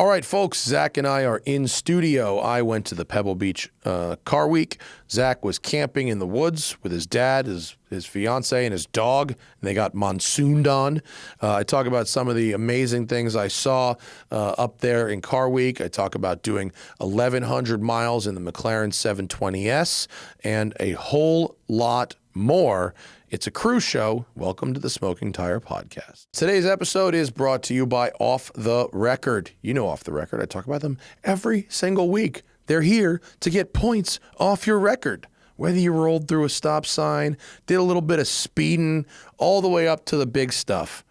All right, folks, Zach and I are in studio. I went to the Pebble Beach Car Week. Zach was camping in the woods with his dad, his fiance, and his dog, and they got monsooned on. I talk about some of the amazing things I saw up there in Car Week. I talk about doing 1,100 miles in the McLaren 720S and a whole lot more. It's a cruise show. Welcome to the Smoking Tire Podcast. Today's episode is brought to you by Off the Record. You know Off the Record. I talk about them every single week. They're here to get points off your record. Whether you rolled through a stop sign, did a little bit of speeding, all the way up to the big stuff.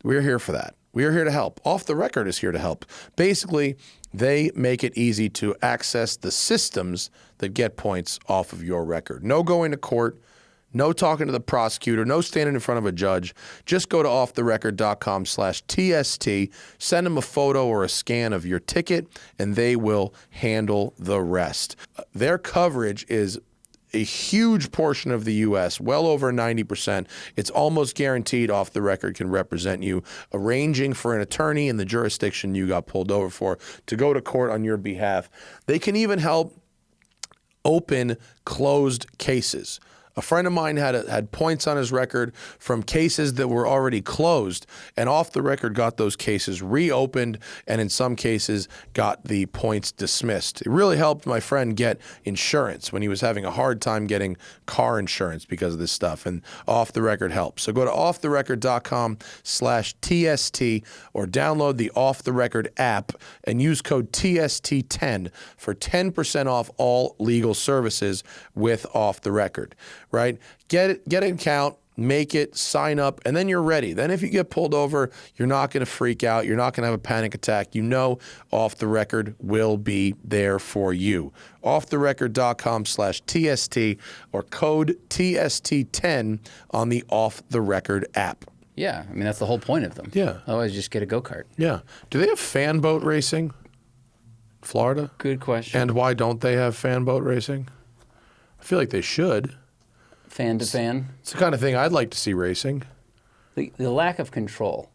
We're here for that. We are here to help. Off the Record is here to help. Basically, they make it easy to access the systems that get points off of your record. No going to court. No talking to the prosecutor, no standing in front of a judge. Just go to offtherecord.com/TST, send them a photo or a scan of your ticket, and they will handle the rest. Their coverage is a huge portion of the U.S., well over 90%. It's almost guaranteed Off the Record can represent you, arranging for an attorney in the jurisdiction you got pulled over for to go to court on your behalf. They can even help open closed cases. A friend of mine had points on his record from cases that were already closed, and Off the Record got those cases reopened and in some cases got the points dismissed. It really helped my friend get insurance when he was having a hard time getting car insurance because of this stuff, and Off the Record helps. So go to offtherecord.com/TST or download the Off the Record app and use code TST10 for 10% off all legal services with Off the Record. Right? Get an account, make it, sign up, and then you're ready. Then if you get pulled over, you're not going to freak out. You're not going to have a panic attack. You know Off the Record will be there for you. Offtherecord.com/TST or code TST10 on the Off the Record app. Yeah, I mean, that's the whole point of them. Yeah. Otherwise, just get a go-kart. Yeah. Do they have fan boat racing? Florida? Good question. And why don't they have fan boat racing? I feel like they should. Fan to fan. It's the kind of thing I'd like to see racing. The lack of control.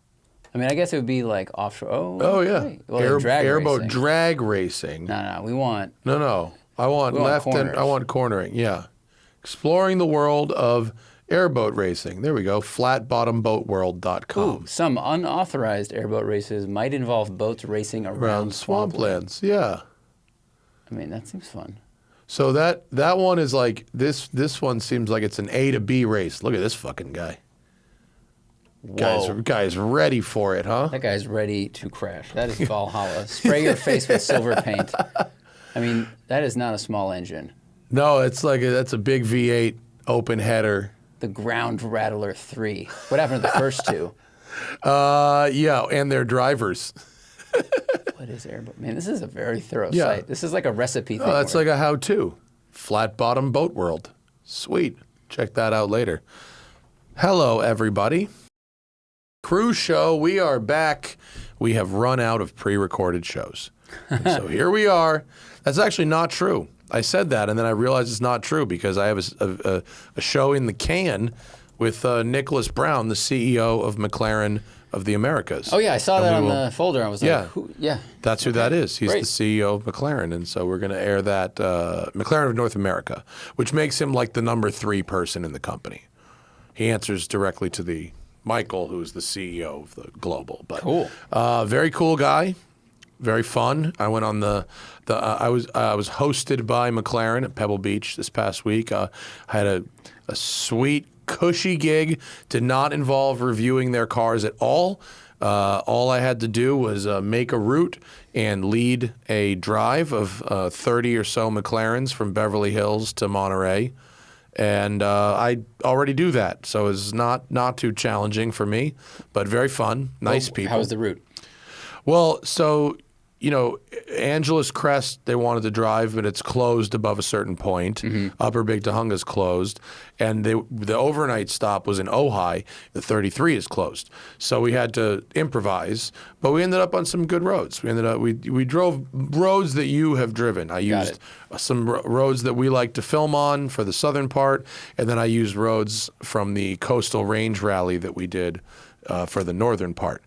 I mean, I guess it would be like offshore. Oh yeah. Right. Well, Airboat drag racing. No, we want... No. I want left and I want cornering. Yeah. Exploring the world of airboat racing. There we go. Flatbottomboatworld.com. Ooh, some unauthorized airboat races might involve boats racing around swamplands. Yeah. I mean, that seems fun. So that one is like, this one seems like it's an A to B race. Look at this fucking guy. Guy's ready for it, huh? That guy's ready to crash. That is Valhalla. Spray your face with silver paint. I mean, that is not a small engine. No, it's like that's a big V8 open header. The Ground Rattler 3. What happened to the first two? Yeah, and their drivers. What is airboat? Man, this is a very thorough site. This is like a recipe thing. Oh, that's like a how-to. Flat Bottom Boat World. Sweet. Check that out later. Hello, everybody. Cruise show. We are back. We have run out of pre-recorded shows. And so here we are. That's actually not true. I said that, and then I realized it's not true because I have a show in the can with Nicholas Brown, the CEO of McLaren of the Americas. Oh, yeah, I saw that on the folder. I was like, yeah. That's who that is. He's the CEO of McLaren, and so we're going to air that McLaren of North America, which makes him like the number 3 person in the company. He answers directly to the Michael, who's the CEO of the Global. But, cool. Very cool guy. Very fun. I went on I was hosted by McLaren at Pebble Beach this past week. I had a sweet, cushy gig. Did not involve reviewing their cars at all. All I had to do was make a route and lead a drive of 30 or so McLarens from Beverly Hills to Monterey. And I already do that, so it's not too challenging for me, but very fun. Nice people. How was the route? Well, so, you know, Angeles Crest, they wanted to drive, but it's closed above a certain point. Mm-hmm. Upper Big Tahunga's closed. And the overnight stop was in Ojai. The 33 is closed. So we had to improvise, but we ended up on some good roads. We drove roads that you have driven. I used some roads that we like to film on for the southern part, and then I used roads from the Coastal Range Rally that we did for the northern part.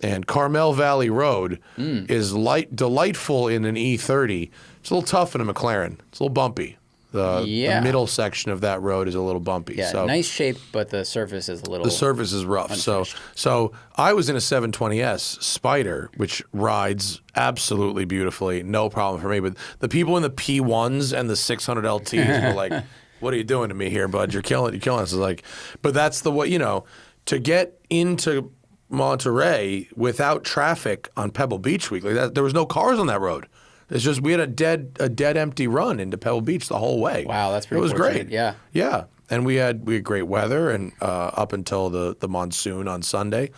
And Carmel Valley Road is delightful in an E30. It's a little tough in a McLaren. It's a little bumpy. The middle section of that road is a little bumpy. Yeah, so nice shape, but the surface is a little. the surface is rough. So I was in a 720S Spider, which rides absolutely beautifully, no problem for me. But the people in the P1s and the 600 LTs were like, "What are you doing to me here, bud? You're killing us." It's like, but that's the way, to get into Monterey without traffic on Pebble Beach week, like that, there was no cars on that road. It's just we had a dead empty run into Pebble Beach the whole way. Wow, that's pretty. It was great. Yeah, yeah, and we had great weather and up until the monsoon on Sunday,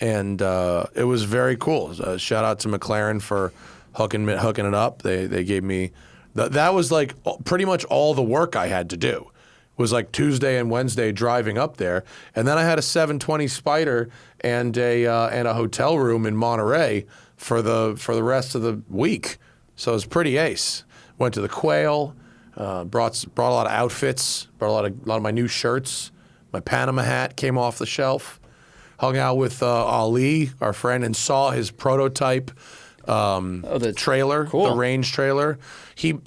and it was very cool. Shout out to McLaren for hooking it up. They gave me that was like pretty much all the work I had to do. Was like Tuesday and Wednesday driving up there, and then I had a 720 Spider and a hotel room in Monterey for the rest of the week. So it was pretty ace. Went to the Quail, brought a lot of outfits, brought a lot of my new shirts. My Panama hat came off the shelf. Hung out with Ali, our friend, and saw his prototype the trailer, cool. the range trailer.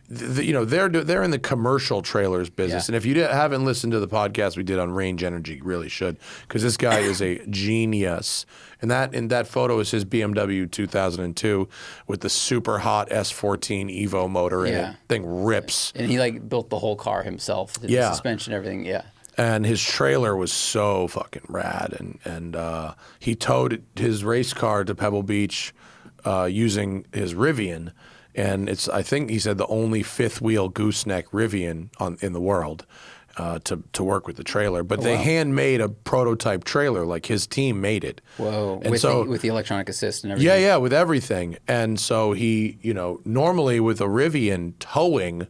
They're in the commercial trailers business, Yeah. and if you haven't listened to the podcast we did on Range Energy, you really should, because this guy is a genius. And that photo is his BMW 2002 with the super hot S14 Evo motor in it. Thing rips. And he built the whole car himself, the suspension, everything. Yeah. And his trailer was so fucking rad, and he towed his race car to Pebble Beach using his Rivian, and it's, I think he said, the only fifth wheel gooseneck Rivian in the world to work with the trailer. But they handmade a prototype trailer, like his team made it. Whoa! And with the electronic assist and everything. Yeah, with everything. And so he, normally with a Rivian towing,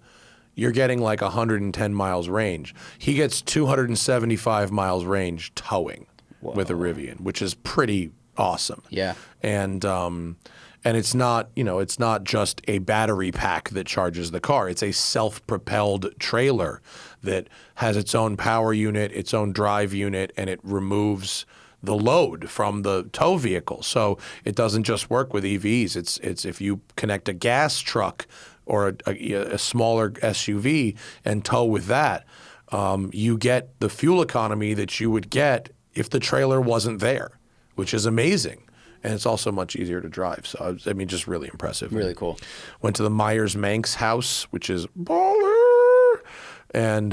you're getting like 110 miles range. He gets 275 miles range towing with a Rivian, which is pretty awesome. Yeah. And it's not, it's not just a battery pack that charges the car. It's a self-propelled trailer that has its own power unit, its own drive unit, and it removes the load from the tow vehicle. So it doesn't just work with EVs. It's if you connect a gas truck or a smaller SUV and tow with that, you get the fuel economy that you would get if the trailer wasn't there, which is amazing. And it's also much easier to drive. So, just really impressive. Really cool. Went to the Myers-Manx house, which is baller. And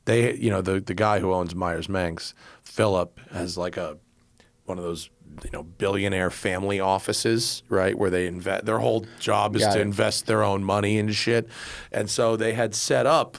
they, the guy who owns Myers-Manx, Philip, has like one of those, billionaire family offices, right? Where they invest, their whole job is to invest their own money into shit. And so they had set up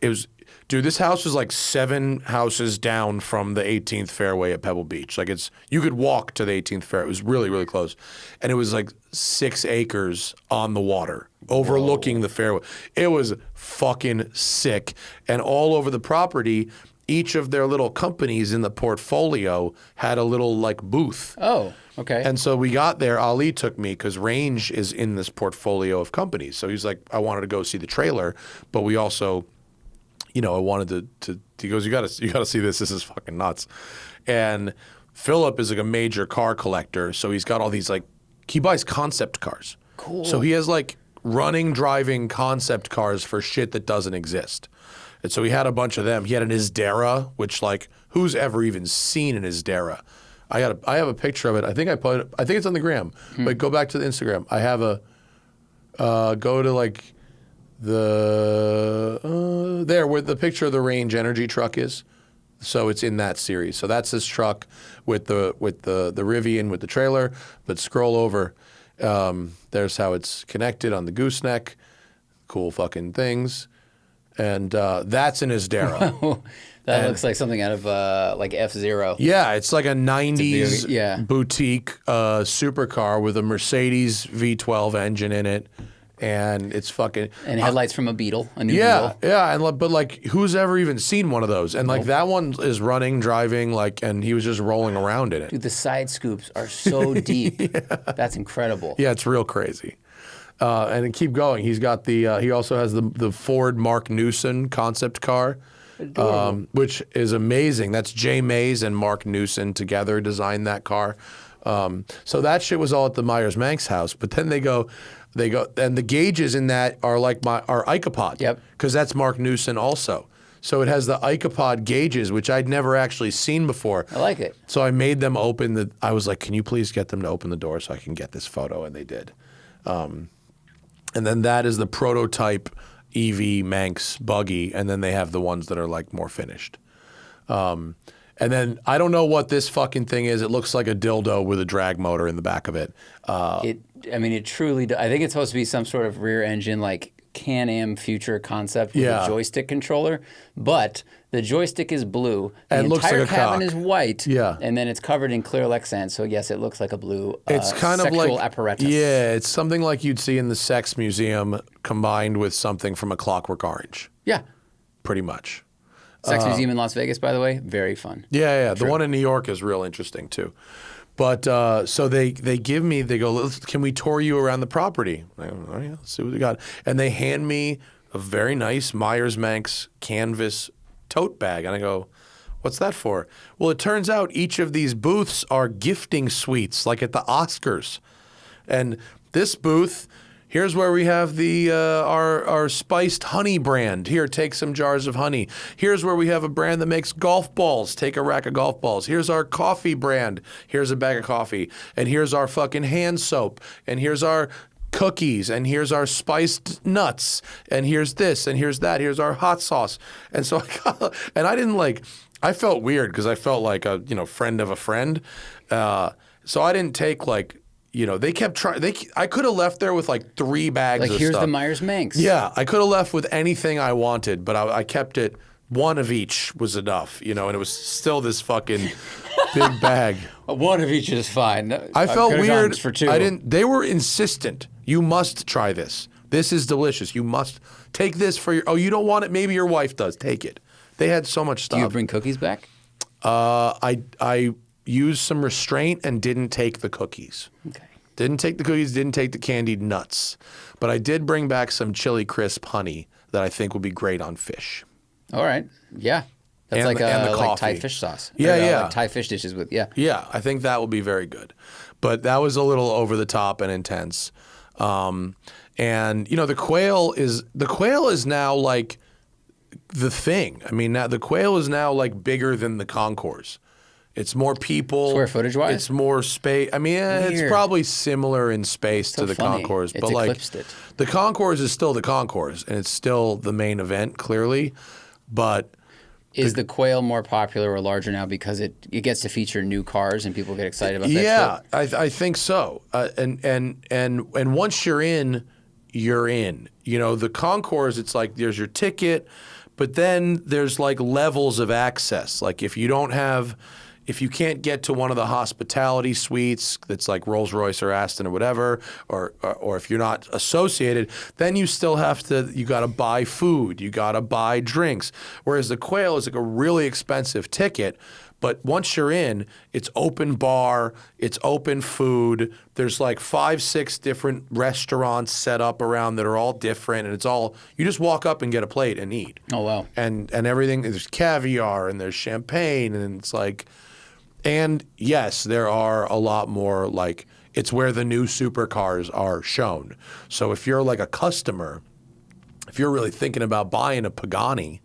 dude, this house was like 7 houses down from the 18th fairway at Pebble Beach. Like you could walk to the 18th fairway. It was really, really close. And it was like 6 acres on the water, overlooking the fairway. It was fucking sick. And all over the property, each of their little companies in the portfolio had a little booth. Oh, okay. And so we got there. Ali took me because Range is in this portfolio of companies. So he's like, I wanted to go see the trailer, but we also, I wanted to he goes, you gotta see this. This is fucking nuts. And Philip is like a major car collector. So he's got all these he buys concept cars. Cool. So he has driving concept cars for shit that doesn't exist. And so he had a bunch of them. He had an Isdera, which who's ever even seen an Isdera? I have a picture of it. I think it's on the gram. But go back to the Instagram. I have go to there where the picture of the Range Energy truck is. So it's in that series. So that's this truck with the Rivian with the trailer. But scroll over. There's how it's connected on the gooseneck. Cool fucking things. And that's an Isdera. That looks like something out of F-Zero. Yeah, it's like a 90s boutique supercar with a Mercedes V12 engine in it. And it's fucking... And headlights from a Beetle, a new Beetle. Yeah, but who's ever even seen one of those? And that one is running, driving, and he was just rolling around in it. Dude, the side scoops are so deep. That's incredible. Yeah, it's real crazy. And then keep going. He's got he also has the Ford Mark Newson concept car. which is amazing. That's Jay Mays and Mark Newson together designed that car. So that shit was all at the Myers-Manx house. But then they go, and the gauges in that are like are Icopod. Yep. Because that's Mark Newson also. So it has the Icopod gauges, which I'd never actually seen before. I like it. So I made them open I was like, can you please get them to open the door so I can get this photo? And they did. And then that is the prototype EV Manx buggy. And then they have the ones that are like more finished. And then I don't know what this fucking thing is. It looks like a dildo with a drag motor in the back of it. It truly does. I think it's supposed to be some sort of rear engine, like Can-Am future concept with a joystick controller, but the joystick is blue. The and looks entire like a cabin cock. is white. Yeah. And then it's covered in clear Lexan, so yes, it looks like a blue It's kind of sexual like apparatus. Yeah, it's something like you'd see in the Sex Museum combined with something from A Clockwork Orange. Yeah. Pretty much. Sex Museum in Las Vegas, by the way, very fun. Yeah. The one in New York is real interesting too. But so they give me, they go, can we tour you around the property? I go, oh yeah, let's see what we got. And they hand me a very nice Myers-Manx canvas tote bag. And I go, what's that for? Well, it turns out each of these booths are gifting suites, like at the Oscars. And this booth, here's where we have the our spiced honey brand. Here, take some jars of honey. Here's where we have a brand that makes golf balls. Take a rack of golf balls. Here's our coffee brand. Here's a bag of coffee. And here's our fucking hand soap. And here's our cookies. And here's our spiced nuts. And here's this. And here's that. Here's our hot sauce. And so I didn't like, I felt weird because I felt like a friend of a friend. So I didn't take like, they kept trying. I could have left there with like 3 bags of here's stuff. the Myers-Manx. Yeah, I could have left with anything I wanted, but I kept it. One of each was enough, and it was still this fucking big bag. One of each is fine. I felt weird. For 2. I didn't. They were insistent. You must try this. This is delicious. You must take this for your. Oh, you don't want it? Maybe your wife does. Take it. They had so much stuff. Do you bring cookies back? I used some restraint and didn't take the cookies. Okay. Didn't take the cookies, didn't take the candied nuts. But I did bring back some chili crisp honey that I think would be great on fish. All right. Yeah. That's And like the like coffee. Thai fish sauce. Yeah, yeah. Like Thai fish dishes with, yeah. Yeah, I think that will be very good. But that was a little over the top and intense. And the Quail is now like the thing. I mean, now the Quail is now like bigger than the Concours. It's more people. Square footage-wise? It's more space. I mean, it's probably similar in space to the funny. Concours. It's but like, eclipsed it. the Concours is still the Concours, and it's still the main event, clearly. But Is the Quail more popular or larger now because it gets to feature new cars and people get excited about that? yeah, I think so. And once you're in, you're in. The Concours, it's like there's your ticket, but then there's like levels of access. Like if you can't get to one of the hospitality suites that's like Rolls-Royce or Aston or whatever, or if you're not associated, then you still you got to buy food, you got to buy drinks. Whereas the Quail is like a really expensive ticket, but once you're in, it's open bar, it's open food. There's like 5, 6 different restaurants set up around that are all different, and it's all, you just walk up and get a plate and eat. Oh, wow. And everything, there's caviar and there's champagne, and it's like, and yes, there are a lot more, like, it's where the new supercars are shown. So if you're like a customer, if you're really thinking about buying a Pagani,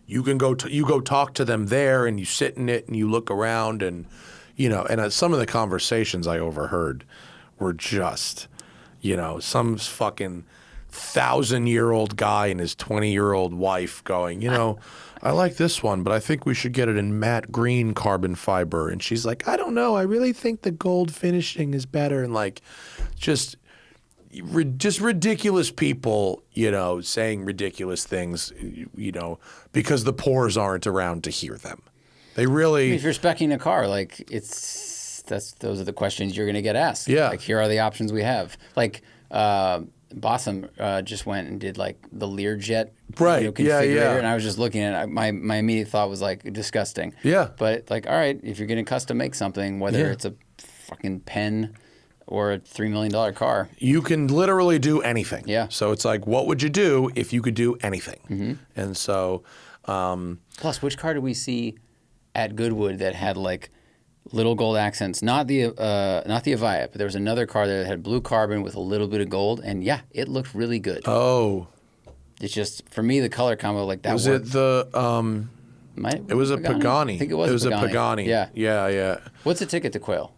you can go talk to them there, and you sit in it and you look around, and some of the conversations I overheard were just, some fucking 1,000-year-old guy and his 20-year-old wife going, I like this one, but I think we should get it in matte green carbon fiber. And she's like, I don't know. I really think the gold finishing is better. And like, just ridiculous people, saying ridiculous things, because the pores aren't around to hear them. They really. If you're speccing a car, like those are the questions you're going to get asked. Yeah. Like, here are the options we have. Like, Bossum just went and did like the Learjet configurator, yeah. and I was just looking at it. My immediate thought was like disgusting. Yeah. But like, all right, if you're going to custom make something, whether it's a fucking pen or a $3 million car, you can literally do anything. Yeah. So it's like, what would you do if you could do anything? Mm-hmm. And so Plus, which car did we see at Goodwood that had like little gold accents? Not the Evasive, but there was another car that had blue carbon with a little bit of gold, and yeah, it looked really good. Oh, it's just for me the color combo like that. Was worked. it the? It was a Pagani. I think it was. A Pagani. Yeah, yeah. What's the ticket to Quail?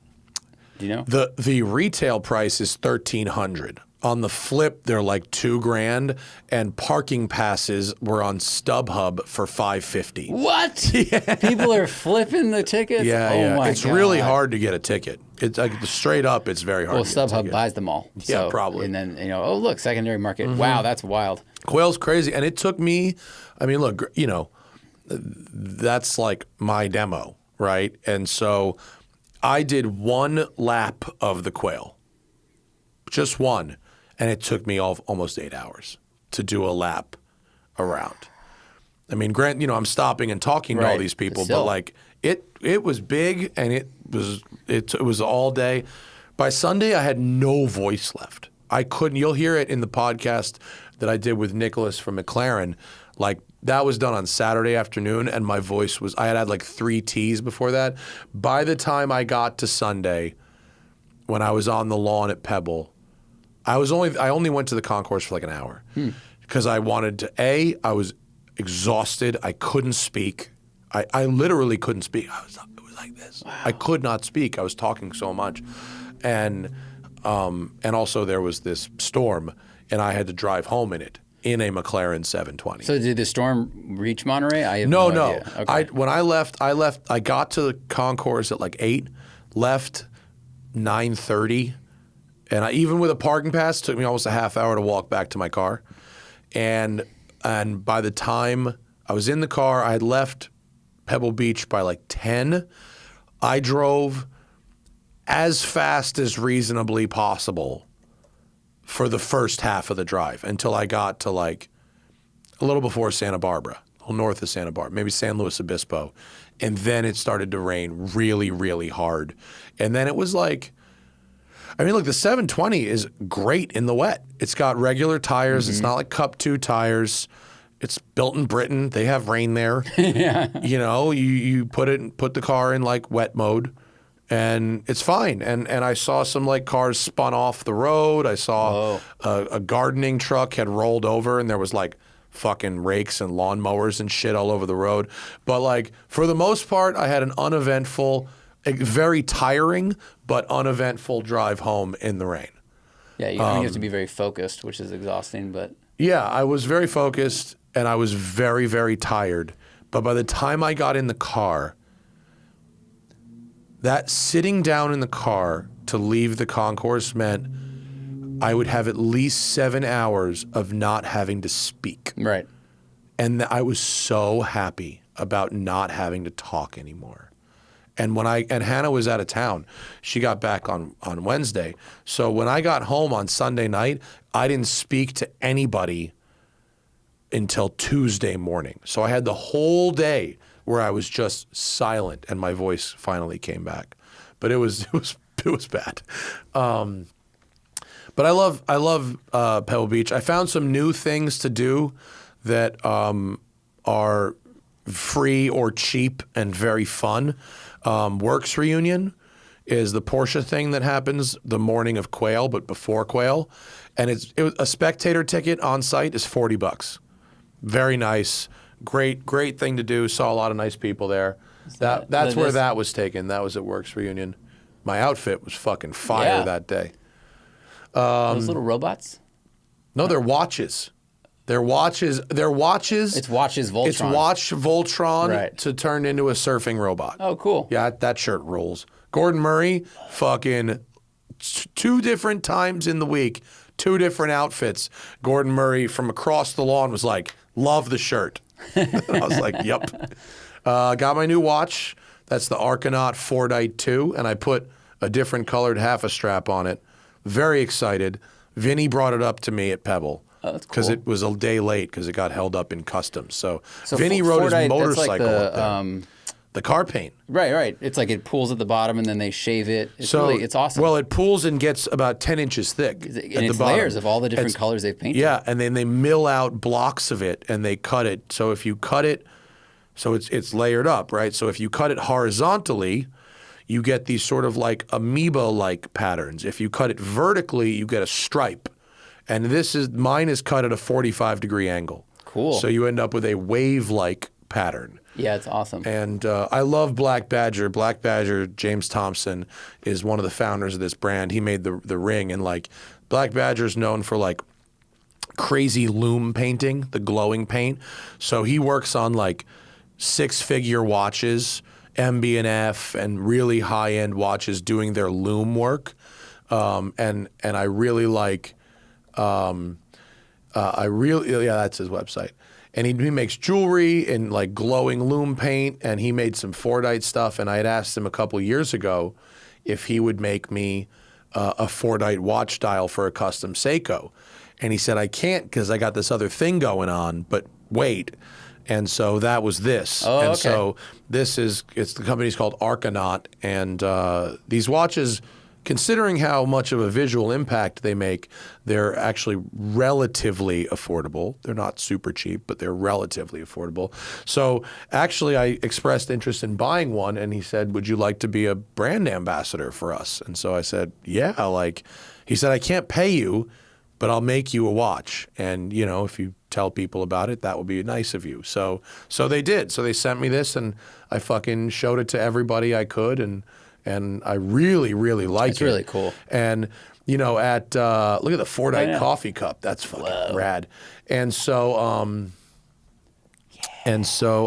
Do you know? The retail price is $1,300. On the flip, they're like $2,000, and parking passes were on StubHub for $550. What? Yeah. People are flipping the tickets. Yeah, My it's God. really hard to get a ticket. It's like straight up, it's very hard. Well, to get a StubHub ticket. buys them all. Yeah, So, probably. And then oh look, secondary market. Wow, that's wild. Quail's crazy, and it took me. I mean, look, that's like my demo, right? And so I did one lap of the Quail, just one, and it took me almost 8 hours to do a lap around. I mean, I'm stopping and talking to all these people, but like it was big, and it was all day. By Sunday, I had no voice left. I couldn't. You'll hear it in the podcast that I did with Nicholas from McLaren. Like, that was done on Saturday afternoon, and my voice was, I had like 3 teas before that. By the time I got to Sunday, when I was on the lawn at Pebble, I only went to the concourse for like an hour because I wanted to, I was exhausted. I couldn't speak. I literally couldn't speak. It was like this. Wow. I could not speak. I was talking so much. And also there was this storm, and I had to drive home in it. In a McLaren 720. So did the storm reach Monterey? I have no. idea. Okay. When I left. I got to the concourse at like 8, left 9:30, and even with a parking pass, it took me almost a half hour to walk back to my car. And by the time I was in the car, I had left Pebble Beach by like 10. I drove as fast as reasonably possible for the first half of the drive until I got to like a little before Santa Barbara, a little north of Santa Barbara, maybe San Luis Obispo. And then it started to rain really, really hard. And then it was like, I mean, look, the 720 is great in the wet. It's got regular tires. It's not like Cup 2 tires. It's built in Britain. They have rain there. Yeah. You put the car in like wet mode. And it's fine. And I saw some like cars spun off the road. I saw a gardening truck had rolled over, and there was like fucking rakes and lawnmowers and shit all over the road. But like for the most part, I had an uneventful, very tiring but uneventful drive home in the rain. Yeah, you have to be very focused, which is exhausting. But yeah, I was very focused, and I was very, very tired. But by the time I got in the car, that sitting down in the car to leave the concourse meant I would have at least 7 hours of not having to speak. Right. And I was so happy about not having to talk anymore. And Hannah was out of town. She got back on Wednesday. So when I got home on Sunday night, I didn't speak to anybody until Tuesday morning. So I had the whole day where I was just silent, and my voice finally came back. But it was bad. But I love Pebble Beach. I found some new things to do that are free or cheap and very fun. Works Reunion is the Porsche thing that happens the morning of Quail, but before Quail, and a spectator ticket on site is $40. Very nice. Great thing to do. Saw a lot of nice people there. That's where that was taken. That was at Works Reunion. My outfit was fucking fire that day. Those little robots? No, they're watches. They're watches. It's watches Voltron. It's watch Voltron Right. to turn into a surfing robot. Oh, cool. Yeah, that shirt rules. Gordon Murray, fucking 2 different times in the week, 2 different outfits. Gordon Murray from across the lawn was like, love the shirt. I was like, yep. Got my new watch. That's the Arcanaut Fordite 2, and I put a different colored half-a-strap on it. Very excited. Vinny brought it up to me at Pebble. Oh, that's cool. Because it was a day late because it got held up in customs. So Vinny rode his Fordite, motorcycle that's like up there. The car paint. Right. It's like it pools at the bottom and then they shave it. It's awesome. Well, it pools and gets about 10 inches thick and at it's the bottom. layers of all the different colors they've painted. Yeah, and then they mill out blocks of it and they cut it. So if you cut it So it's layered up, right? So if you cut it horizontally, you get these sort of like amoeba-like patterns. If you cut it vertically, you get a stripe. And mine is cut at a 45-degree angle. Cool. So you end up with a wave-like pattern. Yeah, it's awesome. And I love Black Badger. Black Badger, James Thompson, is one of the founders of this brand. He made the ring, and like Black Badger is known for like crazy loom painting, the glowing paint. So he works on like 6-figure watches, MB&F, and really high-end watches doing their loom work. And I really like, that's his website. And he makes jewelry in like glowing loom paint, and he made some Fordite stuff. And I had asked him a couple years ago if he would make me a Fordite watch dial for a custom Seiko. And he said, I can't because I got this other thing going on, but wait. And so that was this. Oh, and okay. so the company's called Arcanaut. And these watches, considering how much of a visual impact they make, they're actually relatively affordable. They're not super cheap, but they're relatively affordable. So actually I expressed interest in buying one, and he said, would you like to be a brand ambassador for us? And so I said, yeah. He said, I can't pay you, but I'll make you a watch. And, if you tell people about it, that would be nice of you. So they did. So they sent me this, and I fucking showed it to everybody I could, and I really, really like it. It's really cool. And, look at the Fordite coffee cup. That's fucking rad. And so,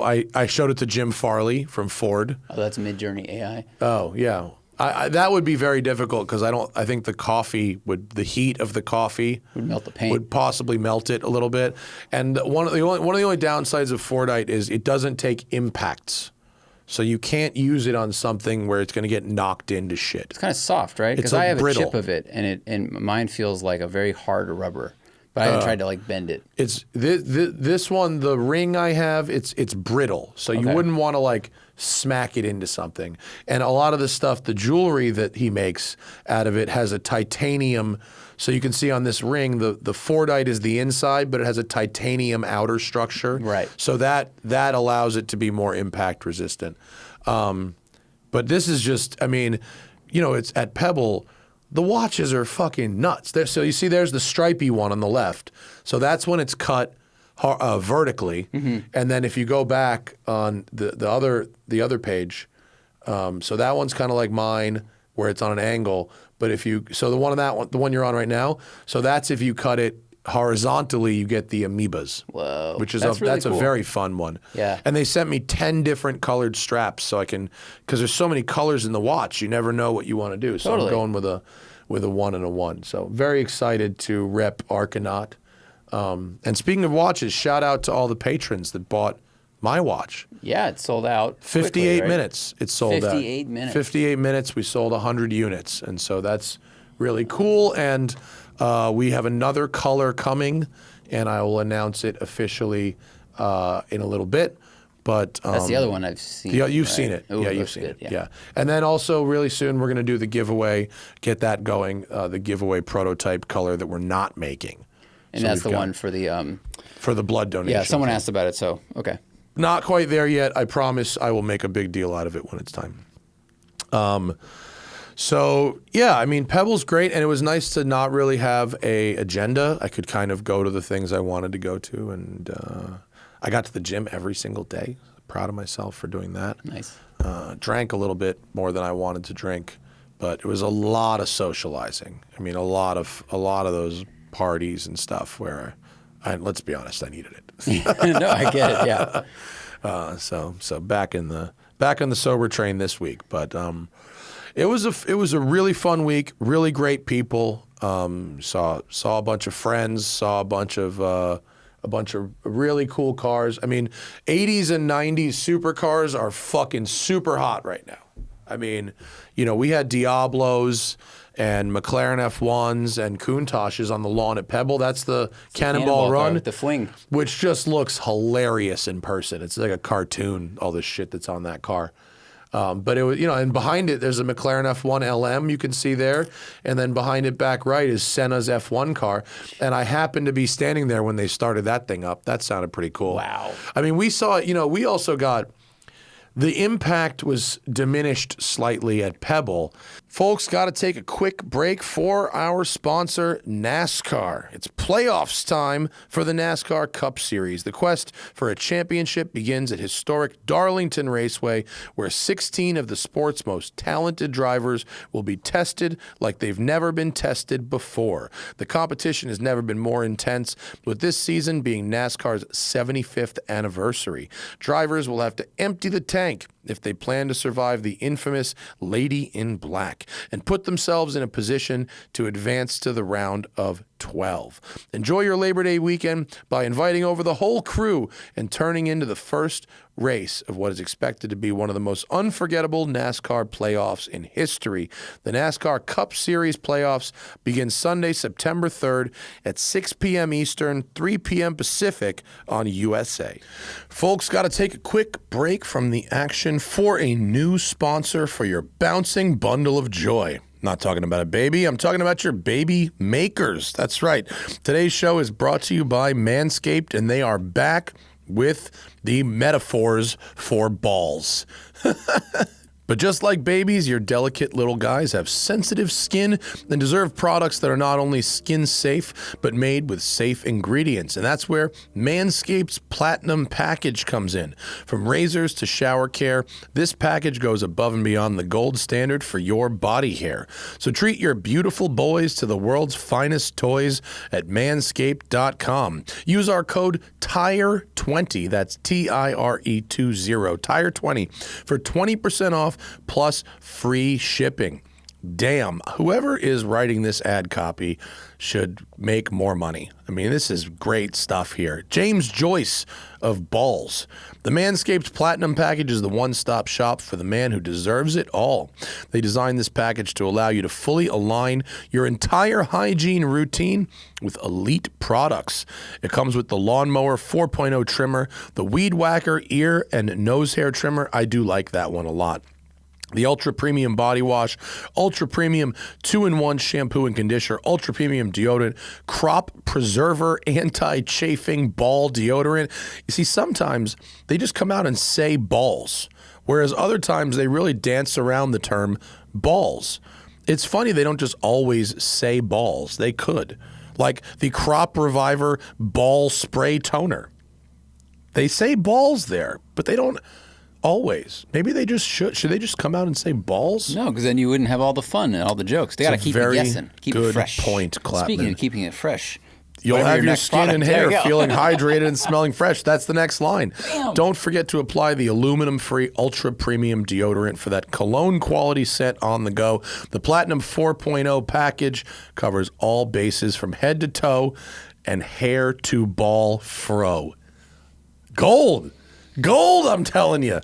I showed it to Jim Farley from Ford. Oh, that's Midjourney AI. Oh, yeah. That would be very difficult because I think the heat of the coffee Would melt the paint. would possibly melt it a little bit. And one of the only downsides of Fordite is it doesn't take impacts. So you can't use it on something where it's going to get knocked into shit. It's kind of soft, right? Because I have brittle. A chip of it, and mine feels like a very hard rubber. But I haven't tried to like bend it. It's this one, the ring I have, it's brittle. So you wouldn't want to like smack it into something. And a lot of the stuff, the jewelry that he makes out of it has a titanium. So you can see on this ring, the Fordite is the inside, but it has a titanium outer structure. Right. So that allows it to be more impact resistant. But this is just, it's at Pebble. The watches are fucking nuts. So you see there's the stripy one on the left. So that's when it's cut vertically. Mm-hmm. And then if you go back on the other page, so that one's kind of like mine where it's on an angle. But the one you're on right now, so that's if you cut it horizontally, you get the amoebas. Whoa. Which is that's a cool. very fun one. Yeah. And they sent me 10 different colored straps so I can, because there's so many colors in the watch, you never know what you want to do. So Totally. I'm going with a 1 and a 1. So very excited to rep Arcanaut. And speaking of watches, shout out to all the patrons that bought my watch. Yeah, it sold out. 58 quickly, right? minutes it sold out. 58 minutes. 58 minutes, we sold 100 units. And so that's really cool. And we have another color coming, and I will announce it officially in a little bit. But That's the other one I've seen. Yeah, you've right? seen it. Ooh, Yeah, it you've looks seen good, it. Yeah. And then also really soon we're going to do the giveaway, get that going, the giveaway prototype color that we're not making. And So that's we've the got- one for the blood donation. Yeah, someone asked about it, so okay. Not quite there yet. I promise I will make a big deal out of it when it's time. So, yeah, Pebble's great, and it was nice to not really have a agenda. I could kind of go to the things I wanted to go to, and I got to the gym every single day. Proud of myself for doing that. Nice. Drank a little bit more than I wanted to drink, but it was a lot of socializing. A lot of those parties and stuff where, let's be honest, I needed it. No, I get it. Yeah. So back in the sober train this week, but it was a really fun week, really great people. Saw a bunch of friends, saw a bunch of really cool cars. 80s and 90s supercars are fucking super hot right now. We had Diablos and McLaren F1s and Countachs on the lawn at Pebble. That's the Cannonball car Run with the fling. which just looks hilarious in person. It's like a cartoon, all this shit that's on that car. But it was, and behind it, there's a McLaren F1 LM you can see there. And then behind it back right is Senna's F1 car. And I happened to be standing there when they started that thing up. That sounded pretty cool. Wow. I mean, we saw, we also got, the impact was diminished slightly at Pebble. Folks, got to take a quick break for our sponsor, NASCAR. It's playoffs time for the NASCAR Cup Series. The quest for a championship begins at historic Darlington Raceway, where 16 of the sport's most talented drivers will be tested like they've never been tested before. The competition has never been more intense, with this season being NASCAR's 75th anniversary. Drivers will have to empty the tank if they plan to survive the infamous Lady in Black and put themselves in a position to advance to the round of 12. Enjoy your Labor Day weekend by inviting over the whole crew and turning into the first race of what is expected to be one of the most unforgettable NASCAR playoffs in history. The NASCAR Cup Series playoffs begin Sunday, September 3rd at 6 p.m. Eastern, 3 p.m. Pacific on USA. Folks, got to take a quick break from the action for a new sponsor for your bouncing bundle of joy. Not talking about a baby. I'm talking about your baby makers. That's right. Today's show is brought to you by Manscaped, and they are back with the metaphors for balls. But just like babies, your delicate little guys have sensitive skin and deserve products that are not only skin safe, but made with safe ingredients. And that's where Manscaped's Platinum package comes in. From razors to shower care, this package goes above and beyond the gold standard for your body hair. So treat your beautiful boys to the world's finest toys at manscaped.com. Use our code TIRE20, that's TIRE20, TIRE20, for 20% off plus free shipping. Damn, whoever is writing this ad copy should make more money. I mean, this is great stuff here. James Joyce of Balls. The Manscaped Platinum package is the one-stop shop for the man who deserves it all. They designed this package to allow you to fully align your entire hygiene routine with elite products. It comes with the Lawnmower 4.0 trimmer, the Weed Whacker ear and nose hair trimmer. I do like that one a lot. The Ultra Premium Body Wash, Ultra Premium 2-in-1 Shampoo and Conditioner, Ultra Premium Deodorant, Crop Preserver Anti-Chafing Ball Deodorant. You see, sometimes they just come out and say balls, whereas other times they really dance around the term balls. It's funny they don't just always say balls. They could. Like the Crop Reviver Ball Spray Toner. They say balls there, but they don't always. Maybe they just should. Should they just come out and say balls? No, because then you wouldn't have all the fun and all the jokes. They got to keep it guessing. Keep it fresh. Good point, Clapman. Speaking of keeping it fresh, you'll have your skin product. and hair feeling hydrated and smelling fresh. That's the next line. Damn. Don't forget to apply the aluminum-free Ultra Premium deodorant for that cologne quality scent on the go. The Platinum 4.0 package covers all bases from head to toe and hair to ball fro. Gold! Gold, I'm telling you.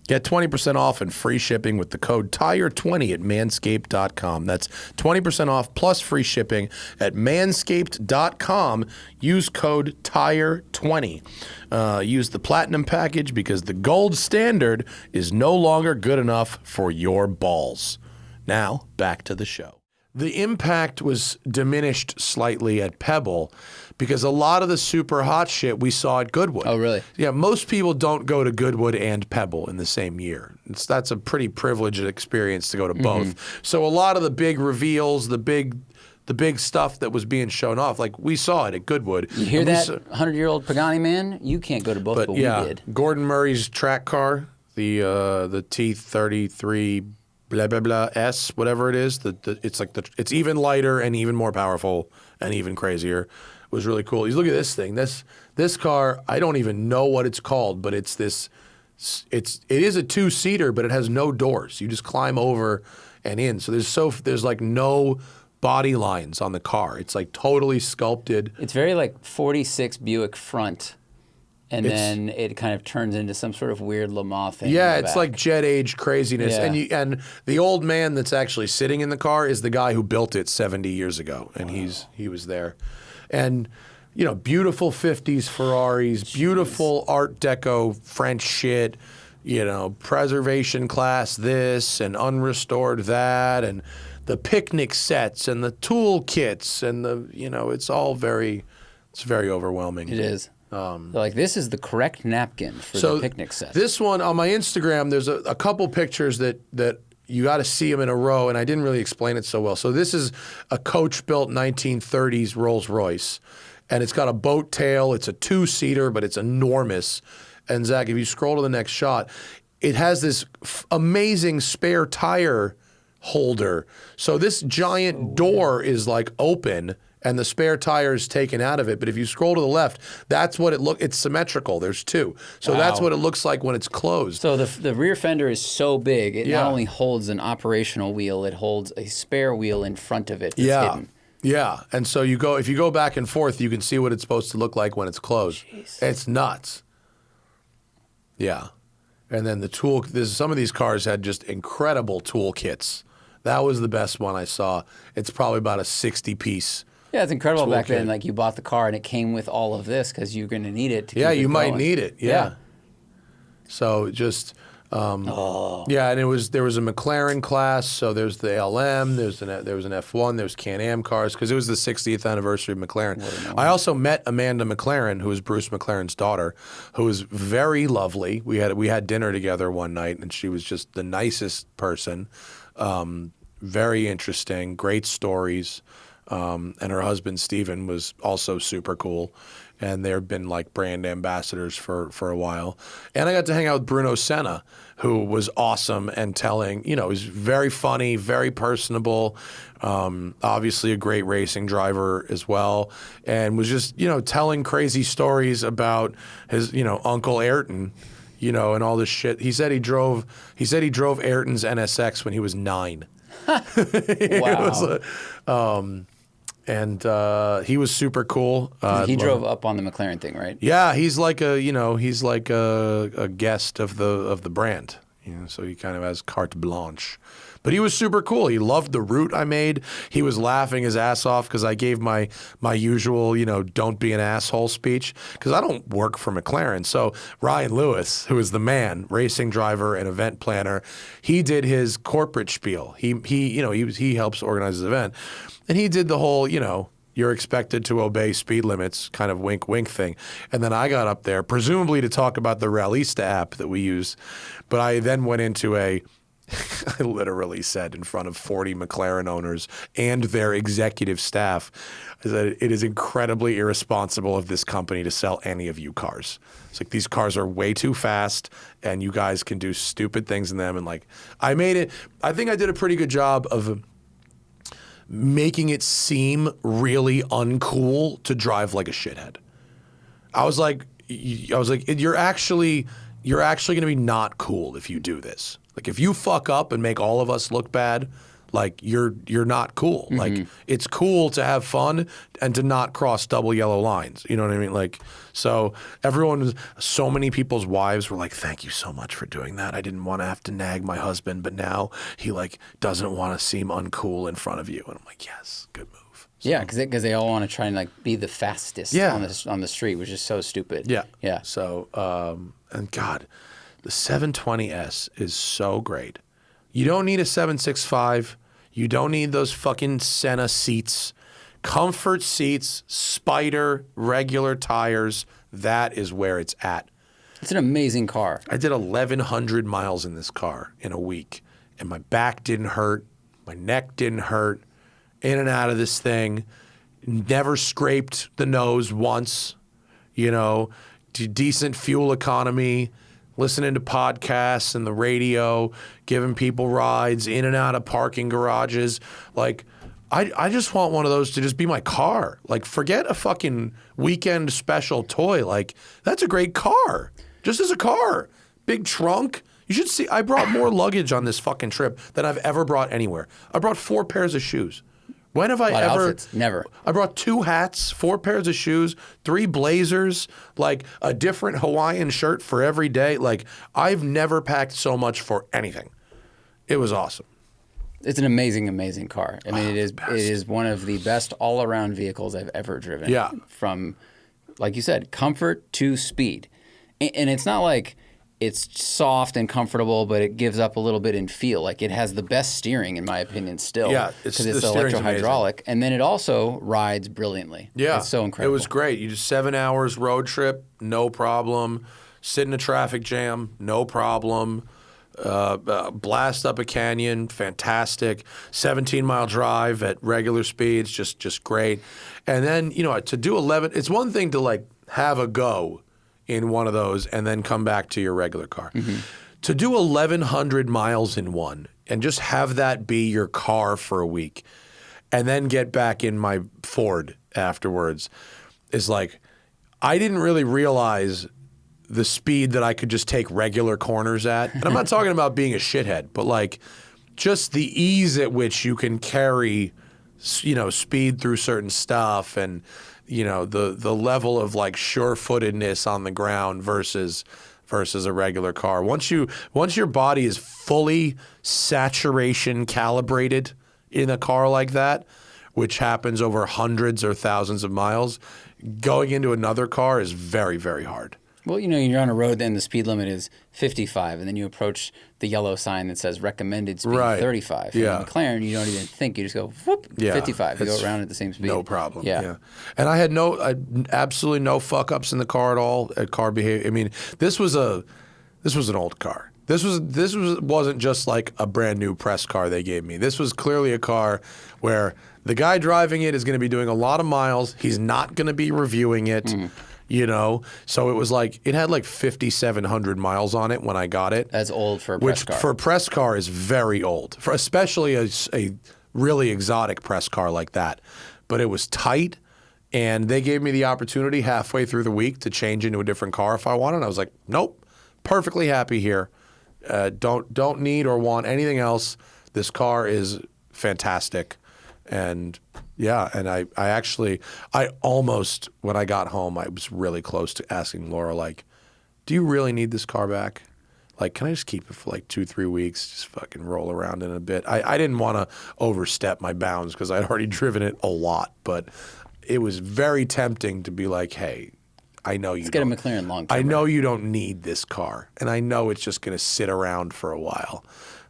Get 20% off and free shipping with the code TIRE20 at manscaped.com. That's 20% off plus free shipping at manscaped.com. Use code TIRE20. Use the Platinum package because the gold standard is no longer good enough for your balls. Now, back to the show. The impact was diminished slightly at Pebble because a lot of the super hot shit we saw at Goodwood. Oh, really? Yeah, most people don't go to Goodwood and Pebble in the same year. That's a pretty privileged experience to go to both. So a lot of the big reveals, the big stuff that was being shown off, like we saw it at Goodwood. You hear that, 100-year-old Pagani man? You can't go to both, but we did. Gordon Murray's track car, the T33 blah blah blah S, whatever it is. It's even lighter and even more powerful and even crazier. It was really cool. You look at this thing. This car, I don't even know what it's called, but it is a 2-seater, but it has no doors. You just climb over and in. So there's like no body lines on the car. It's like totally sculpted. It's very like 46 Buick front. And then it kind of turns into some sort of weird Lamar thing. Yeah, it's like jet age craziness. Yeah. And the old man that's actually sitting in the car is the guy who built it 70 years ago, and he was there. And beautiful 50s Ferraris, beautiful Art Deco French shit. preservation class this and unrestored that, and the picnic sets and the tool kits and it's very overwhelming. It is. So like, this is the correct napkin for the picnic set. This one on my Instagram, there's a couple pictures that you got to see them in a row, and I didn't really explain it so well. So this is a coach-built 1930s Rolls Royce, and it's got a boat tail. It's a two-seater, but it's enormous. And Zach, if you scroll to the next shot, it has this amazing spare tire holder. So this giant door is like open, and the spare tire is taken out of it. But if you scroll to the left, that's what it's symmetrical. There's two. So that's what it looks like when it's closed. So the rear fender is so big, it not only holds an operational wheel, it holds a spare wheel in front of it that's hidden. Yeah. And so if you go back and forth, you can see what it's supposed to look like when it's closed. Jeez. It's nuts. Yeah. And then some of these cars had just incredible tool kits. That was the best one I saw. It's probably about a 60-piece. Yeah, it's incredible back then. Like, you bought the car and it came with all of this because you're going to need it to keep you it might going. need it. Yeah. So just and there was a McLaren class. So there's the LM. There was an F1. There's Can-Am cars because it was the 60th anniversary of McLaren. I also met Amanda McLaren, who was Bruce McLaren's daughter, who was very lovely. We had dinner together one night, and she was just the nicest person. Very interesting, great stories. And her husband, Steven, was also super cool. And they've been like brand ambassadors for a while. And I got to hang out with Bruno Senna, who was awesome and telling, he's very funny, very personable, obviously a great racing driver as well, and was just, telling crazy stories about his, Uncle Ayrton, and all this shit. He said he drove Ayrton's NSX when he was 9. Wow. And he was super cool. He drove up on the McLaren thing, right? Yeah, he's like a guest of the brand. So he kind of has carte blanche. But he was super cool. He loved the route I made. He was laughing his ass off because I gave my usual, don't be an asshole speech, because I don't work for McLaren. So Ryan Lewis, who is the man, racing driver and event planner, he did his corporate spiel. He helps organize this event. And he did the whole, you're expected to obey speed limits kind of wink, wink thing. And then I got up there, presumably to talk about the Rallista app that we use. But I then went into I literally said in front of 40 McLaren owners and their executive staff, I said, it is incredibly irresponsible of this company to sell any of you cars. It's like, these cars are way too fast and you guys can do stupid things in them. And I think I did a pretty good job of making it seem really uncool to drive like a shithead. I was like, you're actually going to be not cool if you do this. Like, if you fuck up and make all of us look bad, like, you're not cool. Mm-hmm. Like, it's cool to have fun and to not cross double yellow lines. You know what I mean? Like, so so many people's wives were like, thank you so much for doing that. I didn't want to have to nag my husband, but now he doesn't want to seem uncool in front of you. And I'm like, yes, good move. So, yeah, because they all want to try and be the fastest on the street, which is so stupid. Yeah. Yeah. So, and God, the 720S is so great. You don't need a 765. You don't need those fucking Senna seats. Comfort seats, Spider, regular tires. That is where it's at. It's an amazing car. I did 1,100 miles in this car in a week, and my back didn't hurt. My neck didn't hurt. In and out of this thing. Never scraped the nose once. Decent fuel economy. Listening to podcasts and the radio, giving people rides in and out of parking garages. Like, I just want one of those to just be my car. Like, forget a fucking weekend special toy. Like, that's a great car. Just as a car. Big trunk. You should see, I brought more luggage on this fucking trip than I've ever brought anywhere. I brought 4 pairs of shoes. When have I ever? Outfits. Never. I brought 2 hats, 4 pairs of shoes, 3 blazers, like a different Hawaiian shirt for every day. Like, I've never packed so much for anything. It was awesome. It's an amazing, amazing car. I mean, it is one of the best all-around vehicles I've ever driven. Yeah. From, like you said, comfort to speed. And it's not like it's soft and comfortable, but it gives up a little bit in feel. Like it has the best steering, in my opinion, still. Yeah, because the it's steering's electro-hydraulic. And then it also rides brilliantly. Yeah. It's so incredible. It was great. You just 7 hours road trip, no problem. Sit in a traffic jam, no problem. Blast up a canyon, fantastic. 17-mile drive at regular speeds, just great. And then, to do 11, it's one thing to like have a go in one of those and then come back to your regular car. Mm-hmm. To do 1,100 miles in one and just have that be your car for a week and then get back in my Ford afterwards is like, I didn't really realize the speed that I could just take regular corners at. And I'm not talking about being a shithead, but like just the ease at which you can carry, speed through certain stuff and, the level of like sure-footedness on the ground versus a regular car. Once your body is fully saturation calibrated in a car like that, which happens over hundreds or thousands of miles, going into another car is very, very hard. Well, you're on a road and the speed limit is 55, and then you approach the yellow sign that says recommended speed 35. Yeah. In McLaren, you don't even think. You just go, whoop, 55. You go around at the same speed. No problem. Yeah. And I had absolutely no fuck-ups in the car at all, at car behavior. I mean, this was an old car. This wasn't just like a brand new press car they gave me. This was clearly a car where the guy driving it is going to be doing a lot of miles. He's not going to be reviewing it. So it was like, it had like 5,700 miles on it when I got it. That's old for a press car. Which for a press car is very old, for especially a really exotic press car like that. But it was tight, and they gave me the opportunity halfway through the week to change into a different car if I wanted. I was like, nope, perfectly happy here. Don't need or want anything else. This car is fantastic. And yeah, and I almost, when I got home, I was really close to asking Laura, like, do you really need this car back? Like, can I just keep it for like 2-3 weeks, just fucking roll around in a bit? I didn't want to overstep my bounds because I'd already driven it a lot, but it was very tempting to be like, hey, I know you Let's get a McLaren long term. I know you don't need this car, and I know it's just going to sit around for a while.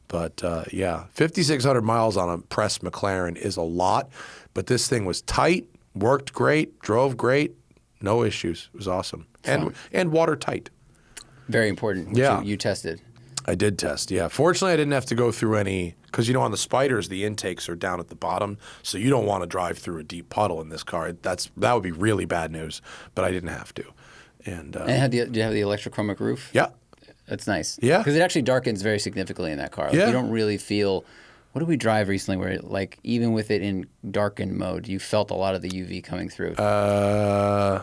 But, 5,600 miles on a pressed McLaren is a lot. But this thing was tight, worked great, drove great, no issues. It was awesome. And watertight. Very important. Yeah. You tested. I did test, yeah. Fortunately, I didn't have to go through any, because, on the Spiders, the intakes are down at the bottom, so you don't want to drive through a deep puddle in this car. That would be really bad news, but I didn't have to. And do you have the electrochromic roof? Yeah. That's nice. Yeah. Because it actually darkens very significantly in that car. Like, Yeah. You don't really feel... What did we drive recently where, like, even with it in darkened mode, you felt a lot of the UV coming through? What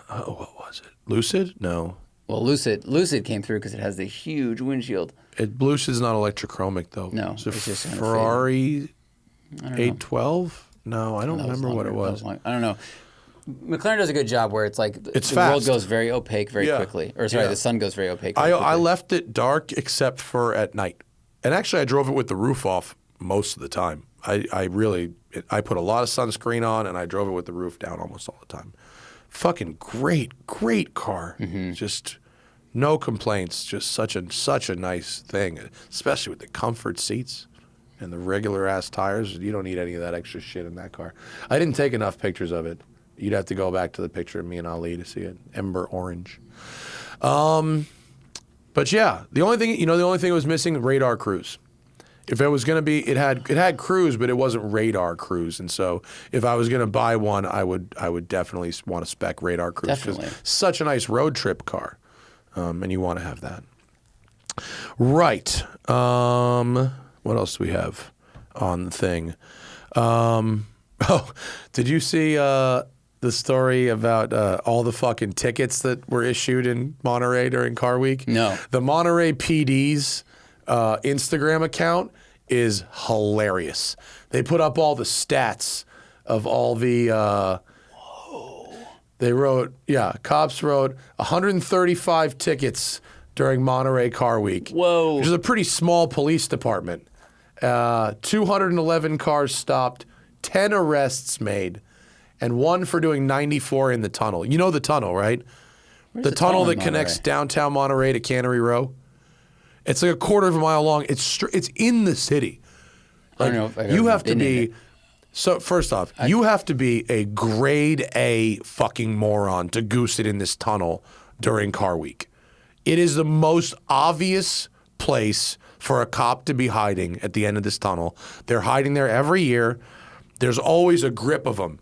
was it? Lucid? No. Well, Lucid came through because it has the huge windshield. Lucid's not electrochromic, though. No, It's a it's just kind of Ferrari I don't know. 812? No, I don't That was remember what it longer. was. That I don't know. McLaren does a good job where it's like It's the world fast. goes very opaque very Yeah. quickly. Or sorry, Yeah. the sun goes very opaque very quickly. I left it dark except for at night. And actually, I drove it with the roof off most of the time. I put a lot of sunscreen on, and I drove it with the roof down almost all the time. Fucking great car. Mm-hmm. Just no complaints. Just such a nice thing, especially with the comfort seats and the regular ass tires. You don't need any of that extra shit in that car. I didn't take enough pictures of it. You'd have to go back to the picture of me and Ali to see it. Ember orange. But yeah, the only thing it was missing, radar cruise. If it was going to be, it had cruise, but it wasn't radar cruise. And so if I was going to buy one, I would definitely want to spec radar cruise. Definitely. Such a nice road trip car. And you want to have that. Right. What else do we have on the thing? Did you see the story about all the fucking tickets that were issued in Monterey during Car Week? No. The Monterey PD's Instagram account is hilarious. They put up all the stats of all the... cops wrote 135 tickets during Monterey Car Week. Whoa. Which is a pretty small police department. 211 cars stopped, 10 arrests made, and 1 for doing 94 in the tunnel. You know the tunnel, right? Where's The tunnel in that connects Monterey? downtown Monterey to Cannery Row. It's like a quarter of a mile long. It's in the city. I don't know if I've You ever have to been in be. it. So first off, you have to be a grade A fucking moron to goose it in this tunnel during car week. It is the most obvious place for a cop to be hiding at the end of this tunnel. They're hiding there every year. There's always a grip of them.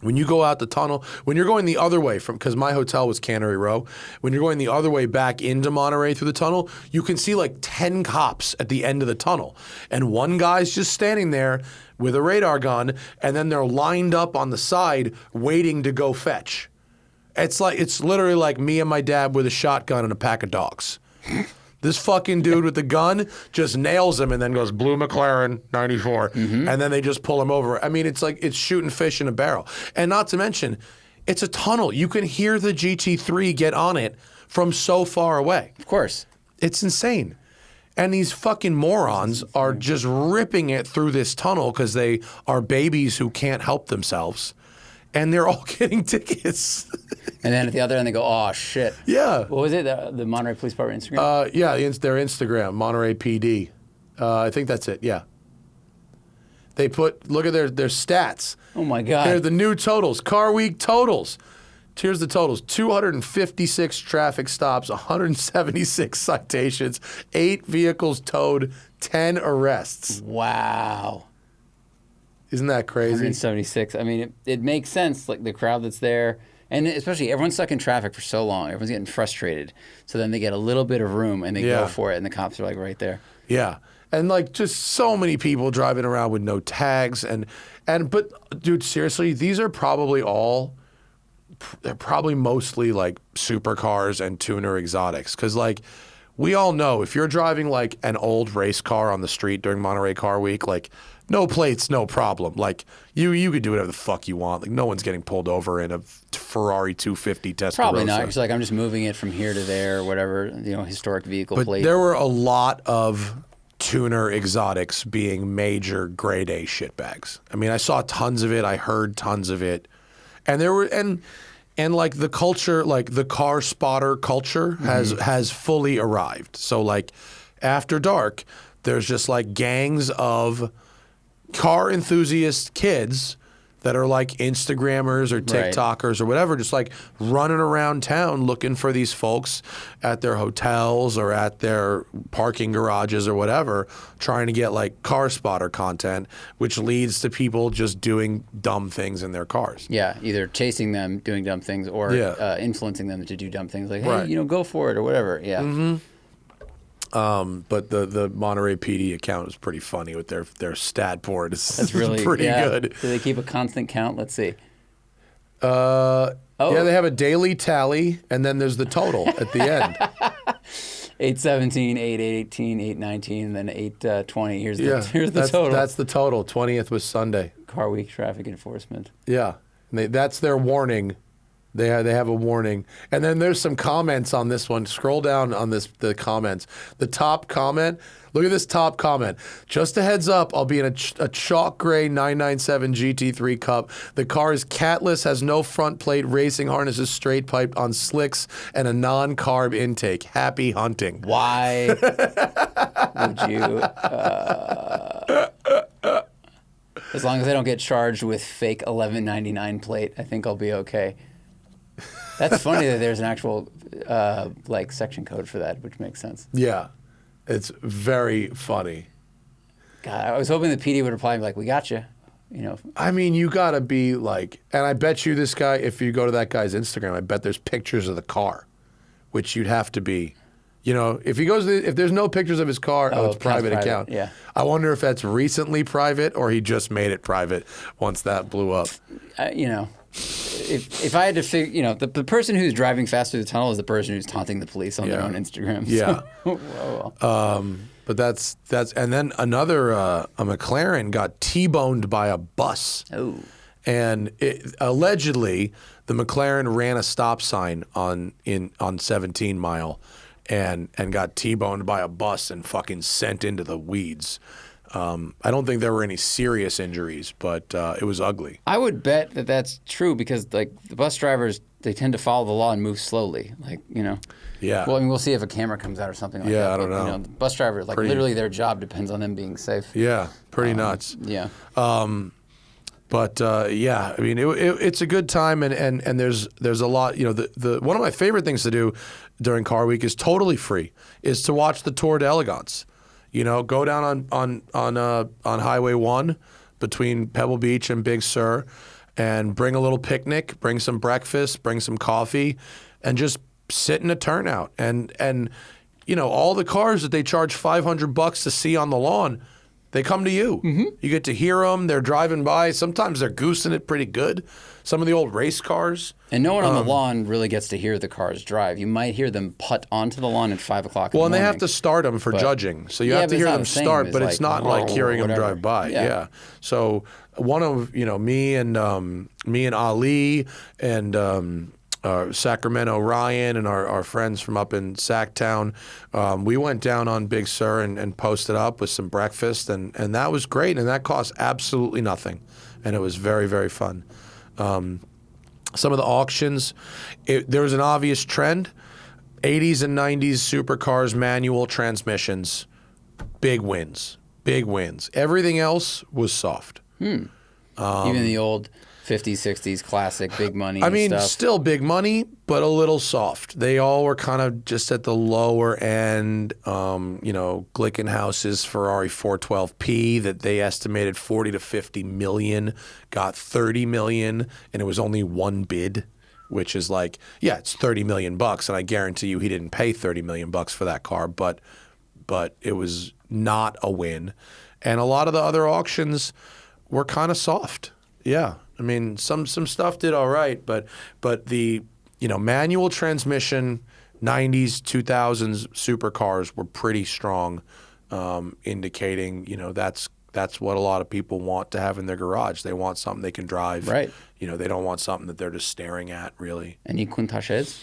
When you go out the tunnel, when you're going the other way because my hotel was Cannery Row, when you're going the other way back into Monterey through the tunnel, you can see like 10 cops at the end of the tunnel. And one guy's just standing there with a radar gun, and then they're lined up on the side waiting to go fetch. It's literally like me and my dad with a shotgun and a pack of dogs. This fucking dude with the gun just nails him and then goes, blue McLaren, 94. And then they just pull him over. I mean, it's like it's shooting fish in a barrel. And not to mention, it's a tunnel. You can hear the GT3 get on it from so far away. Of course. It's insane. And these fucking morons are just ripping it through this tunnel because they are babies who can't help themselves. And they're all getting tickets. And then at the other end, they go, oh, shit. Yeah. What was it? The Monterey Police Department Instagram? Yeah, their Instagram, Monterey PD. I think that's it, yeah. They look at their stats. Oh, my God. They're the new totals, Car Week totals. Here's the totals: 256 traffic stops, 176 citations, 8 vehicles towed, 10 arrests. Wow. Isn't that crazy? 176. I mean, it makes sense, like the crowd that's there. And especially everyone's stuck in traffic for so long. Everyone's getting frustrated. So then they get a little bit of room and they go for it. And the cops are like right there. Yeah. And like just so many people driving around with no tags. But dude, seriously, these are probably they're probably mostly like supercars and tuner exotics. Because like we all know if you're driving like an old race car on the street during Monterey Car Week, like no plates, no problem. Like you could do whatever the fuck you want. Like no one's getting pulled over in a Ferrari 250 Testarossa. Probably not. It's like I'm just moving it from here to there, or whatever, historic vehicle But plate. there were a lot of tuner exotics being major grade A shitbags. I mean, I saw tons of it. I heard tons of it. And there were and like the culture, like the car spotter culture has fully arrived. So like after dark, there's just like gangs of car enthusiast kids that are like Instagrammers or TikTokers or whatever, just like running around town looking for these folks at their hotels or at their parking garages or whatever, trying to get like car spotter content, which leads to people just doing dumb things in their cars. Yeah, either chasing them, doing dumb things, or influencing them to do dumb things like, hey, Right. Go for it or whatever. Yeah. Mm-hmm. But the Monterey PD account is pretty funny with their stat board. It's Really pretty good. Do they keep a constant count? Let's see. Yeah, they have a daily tally, and then there's the total at the end. 817, 818, 819, and then 820. Here's the total. That's the total. 20th was Sunday. Car Week traffic enforcement. Yeah, and that's their warning. They have a warning. And then there's some comments on this one. Scroll down on the comments. The top comment, look at this top comment. Just a heads up, I'll be in a chalk gray 997 GT3 Cup. The car is catless, has no front plate, racing harnesses straight piped on slicks, and a non-carb intake. Happy hunting. Why would you... as long as I don't get charged with fake 1199 plate, I think I'll be okay. That's funny that there's an actual section code for that, which makes sense. Yeah, it's very funny. God, I was hoping the PD would reply like, "We got you." I mean, you gotta be like, and I bet you this guy, if you go to that guy's Instagram, I bet there's pictures of the car, which you'd have to be. If he goes, if there's no pictures of his car, it's private account. Yeah. I wonder if that's recently private or he just made it private once that blew up. If I had to figure, the person who's driving fast through the tunnel is the person who's taunting the police on their own Instagram. Yeah. Well. But that's and then another a McLaren got T-boned by a bus. Oh. And allegedly the McLaren ran a stop sign on 17 Mile and got T-boned by a bus and fucking sent into the weeds. I don't think there were any serious injuries, but it was ugly. I would bet that that's true because like the bus drivers they tend to follow the law and move slowly, like, you know. Yeah. Well, I mean, we'll see if a camera comes out or something like that. Yeah, I don't but, know. You know, the bus driver, like, literally their job depends on them being safe. Yeah, pretty nuts. Yeah. But yeah, I mean, it's a good time, and there's a lot. You know, the one of my favorite things to do during Car Week is totally free, is to watch the Tour d'Elegance. You know, go down on Highway 1 between Pebble Beach and Big Sur, and bring a little picnic, bring some breakfast, bring some coffee, and just sit in a turnout. And you know, all the cars that they charge $500 to see on the lawn, they come to you. You get to hear them. They're driving by. Sometimes they're goosing it pretty good. Some of the old race cars. And no one on the lawn really gets to hear the cars drive. You might hear them putt onto the lawn at 5 o'clock in the morning. Well, and they have to start them for judging. So you have to hear them start, but it's not like hearing them drive by. Yeah. So one of, you know, me and Ali and Sacramento Ryan and our friends from up in Sacktown, we went down on Big Sur and posted up with some breakfast, and that was great, and that cost absolutely nothing, and it was very, very fun. Some of the auctions, there was an obvious trend: 80s and 90s supercars, manual transmissions, big wins. Everything else was soft. Even the old 50s, 60s classic big money stuff. Still big money, but a little soft. They all were kind of just at the lower end. You know, Glickenhaus's Ferrari 412P that they estimated 40 to 50 million, got 30 million, and it was only one bid, which is like, yeah, it's 30 million bucks, and I guarantee you he didn't pay 30 million bucks for that car, but it was not a win. And a lot of the other auctions were kind of soft. Yeah. I mean, some stuff did all right, but the, you know, manual transmission 90s, 2000s supercars were pretty strong, indicating, you know, that's what a lot of people want to have in their garage. They want something they can drive. Right. You know, they don't want something that they're just staring at, really. Any Countachs?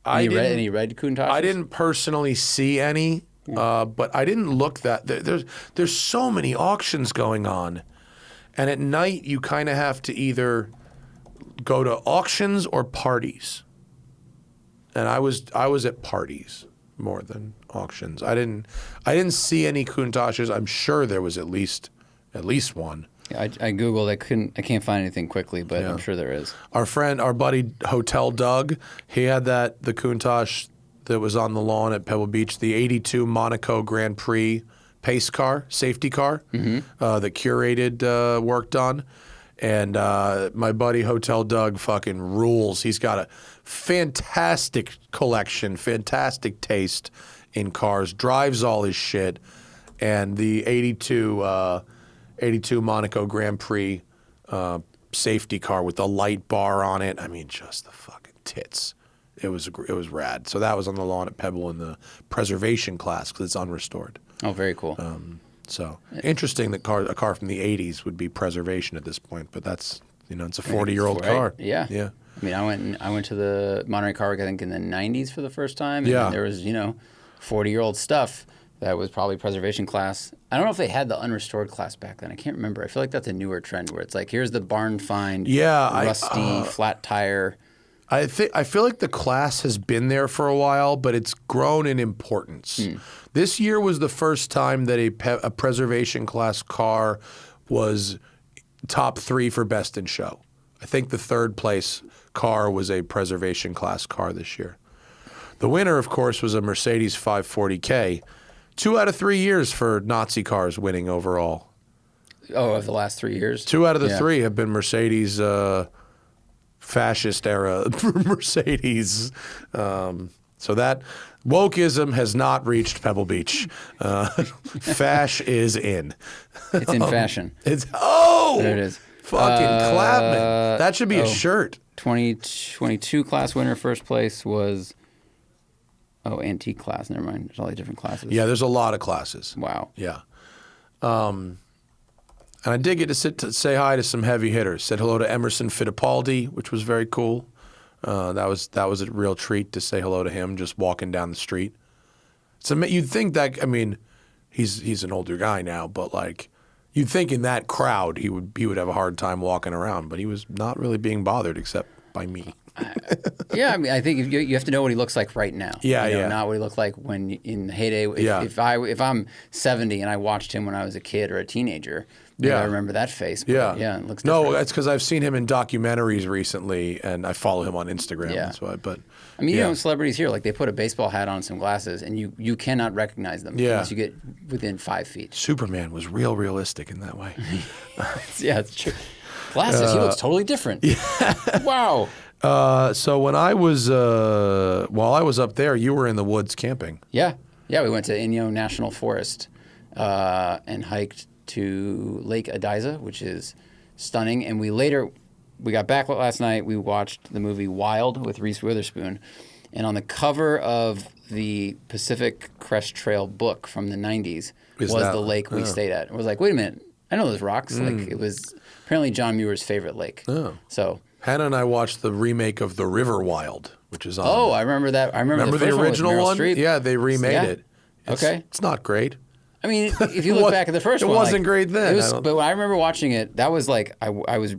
Any red Countachs? I didn't personally see any, but I didn't look that. There's so many auctions going on. And at night, you kind of have to either go to auctions or parties. And I was at parties more than auctions. I didn't see any Countachs. I'm sure there was at least one. Yeah, I Googled. I can't find anything quickly, but I'm sure there is. Our buddy Hotel Doug, he had the Countach that was on the lawn at Pebble Beach, the '82 Monaco Grand Prix pace car, safety car, that Curated worked on. And my buddy Hotel Doug fucking rules. He's got a fantastic collection, fantastic taste in cars, drives all his shit. And the 82 Monaco Grand Prix safety car with the light bar on it, I mean, just the fucking tits. It was rad. So that was on the lawn at Pebble in the preservation class because it's unrestored. Oh, very cool. So interesting that a car from the 80s would be preservation at this point, but that's, you know, it's a 40-year-old car. Yeah. Yeah. I mean, I went to the Monterey Car, I think, in the 90s for the first time. And there was, you know, 40-year-old stuff that was probably preservation class. I don't know if they had the unrestored class back then. I can't remember. I feel like that's a newer trend where it's like, here's the barn find, rusty, flat tire. I feel like the class has been there for a while, but it's grown in importance. This year was the first time that a preservation class car was top 3 for best in show. I think the third place car was a preservation class car this year. The winner, of course, was a Mercedes 540K. 2 out of 3 years for Nazi cars winning overall. Oh, of the last 3 years? 2 out of the 3 have been Mercedes fascist era Mercedes. So that wokeism has not reached Pebble Beach. Fash is in. It's in fashion. There it is. Fucking Clapman. That should be a shirt. 2022 class winner, first place was antique class. Never mind. There's all these different classes. Yeah, there's a lot of classes. Wow. Yeah. And I did get to say hi to some heavy hitters. Said hello to Emerson Fittipaldi, which was very cool. That was a real treat to say hello to him just walking down the street. So you'd think that, I mean, he's an older guy now, but like you'd think in that crowd he would have a hard time walking around, but he was not really being bothered except by me. Yeah, I mean, I think you have to know what he looks like right now. Yeah, you know, yeah. Not what he looked like when in the heyday. Yeah. If I'm 70 and I watched him when I was a kid or a teenager, maybe I remember that face. But yeah, it looks different. No, it's because I've seen him in documentaries recently, and I follow him on Instagram. Yeah. That's why. But I mean, you know, celebrities here, like they put a baseball hat on, some glasses, and you cannot recognize them unless you get within 5 feet. Superman was realistic in that way. Yeah, it's true. Glasses, he looks totally different. Yeah. Wow. So when I was, while I was up there, you were in the woods camping. Yeah. We went to Inyo National Forest and hiked to Lake Adiza, which is stunning. And we got back last night. We watched the movie Wild with Reese Witherspoon. And on the cover of the Pacific Crest Trail book from the 90s was the lake we stayed at. I was like, wait a minute. I know those rocks. Like it was apparently John Muir's favorite lake. Oh. So Hannah and I watched the remake of The River Wild, which is on. Oh, I remember that. I remember the original one? Streep. Yeah, they remade it. It's not great. I mean, if you look back at the first one, it wasn't great then. But when I remember watching it, that was like I was.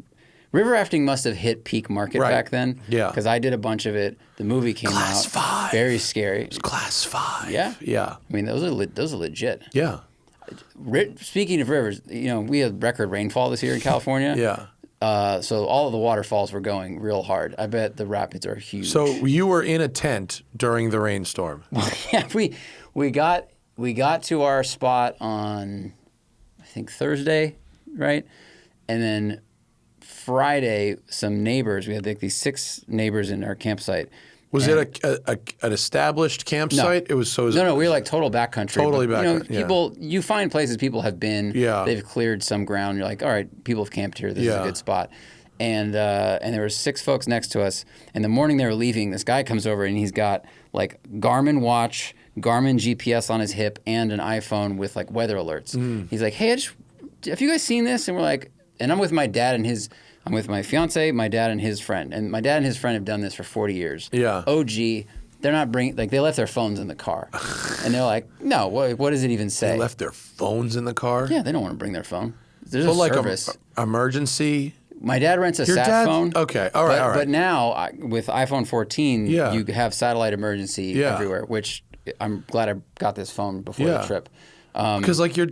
River rafting must have hit peak market back then. Yeah. Because I did a bunch of it. The movie came Class out. 5. Very scary. It was Class 5. Yeah. Yeah. I mean, those are legit. Yeah. Speaking of rivers, you know, we had record rainfall this year in California. Yeah. So all of the waterfalls were going real hard. I bet the rapids are huge. So you were in a tent during the rainstorm. Yeah, we got to our spot on, I think Thursday, right? And then Friday, some neighbors. We had like these 6 neighbors in our campsite. Was it an established campsite? No. It was so. No, we were like total backcountry. Totally backcountry. You know, you find places people have been. Yeah. They've cleared some ground. You're like, all right, people have camped here. This is a good spot. And there were 6 folks next to us. And the morning they were leaving, this guy comes over and he's got like Garmin watch, Garmin GPS on his hip, and an iPhone with like weather alerts. He's like, hey, have you guys seen this? And we're like, and I'm with my dad and I'm with my fiance, my dad, and his friend. And my dad and his friend have done this for 40 years. Yeah. OG, they're not bringing, like, they left their phones in the car. And they're like, no, what does it even say? They left their phones in the car? Yeah, they don't want to bring their phone. There's a service. Emergency? My dad rents a sat phone. Okay, all right. But now, with iPhone 14, you have satellite emergency everywhere, which I'm glad I got this phone before the trip. Because like your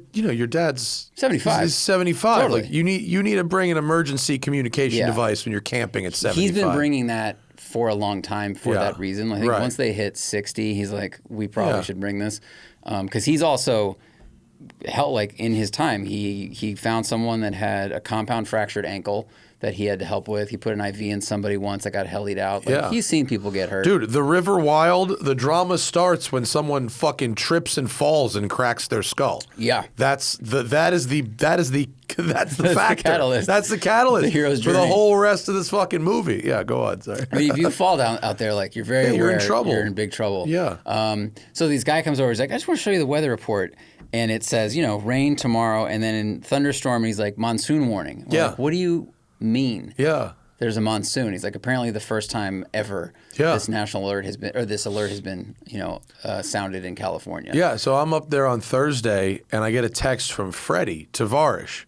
dad's 75. He's 75. Totally. Like you need to bring an emergency communication device when you're camping at 75. He's been bringing that for a long time for that reason. I think once they hit 60, he's like, we probably should bring this, because he's also like in his time he found someone that had a compound fractured ankle that he had to help with. He put an IV in somebody once that got helied out. Like, he's seen people get hurt. Dude, the River Wild, the drama starts when someone fucking trips and falls and cracks their skull. Yeah. That's the factor. The catalyst. That's the catalyst The hero's for the journey. whole rest of this fucking movie. Yeah, go on, sorry. I mean, if you fall down out there, like you're very you're aware, in trouble. You're in big trouble. Yeah. So this guy comes over. He's like, I just want to show you the weather report. And it says, rain tomorrow. And then in thunderstorm, he's like, monsoon warning. We're like, what do you mean? Yeah. There's a monsoon. He's like, apparently the first time ever this national alert has been, or this alert has been, sounded in California. Yeah. So I'm up there on Thursday, and I get a text from Freddie Tavarish,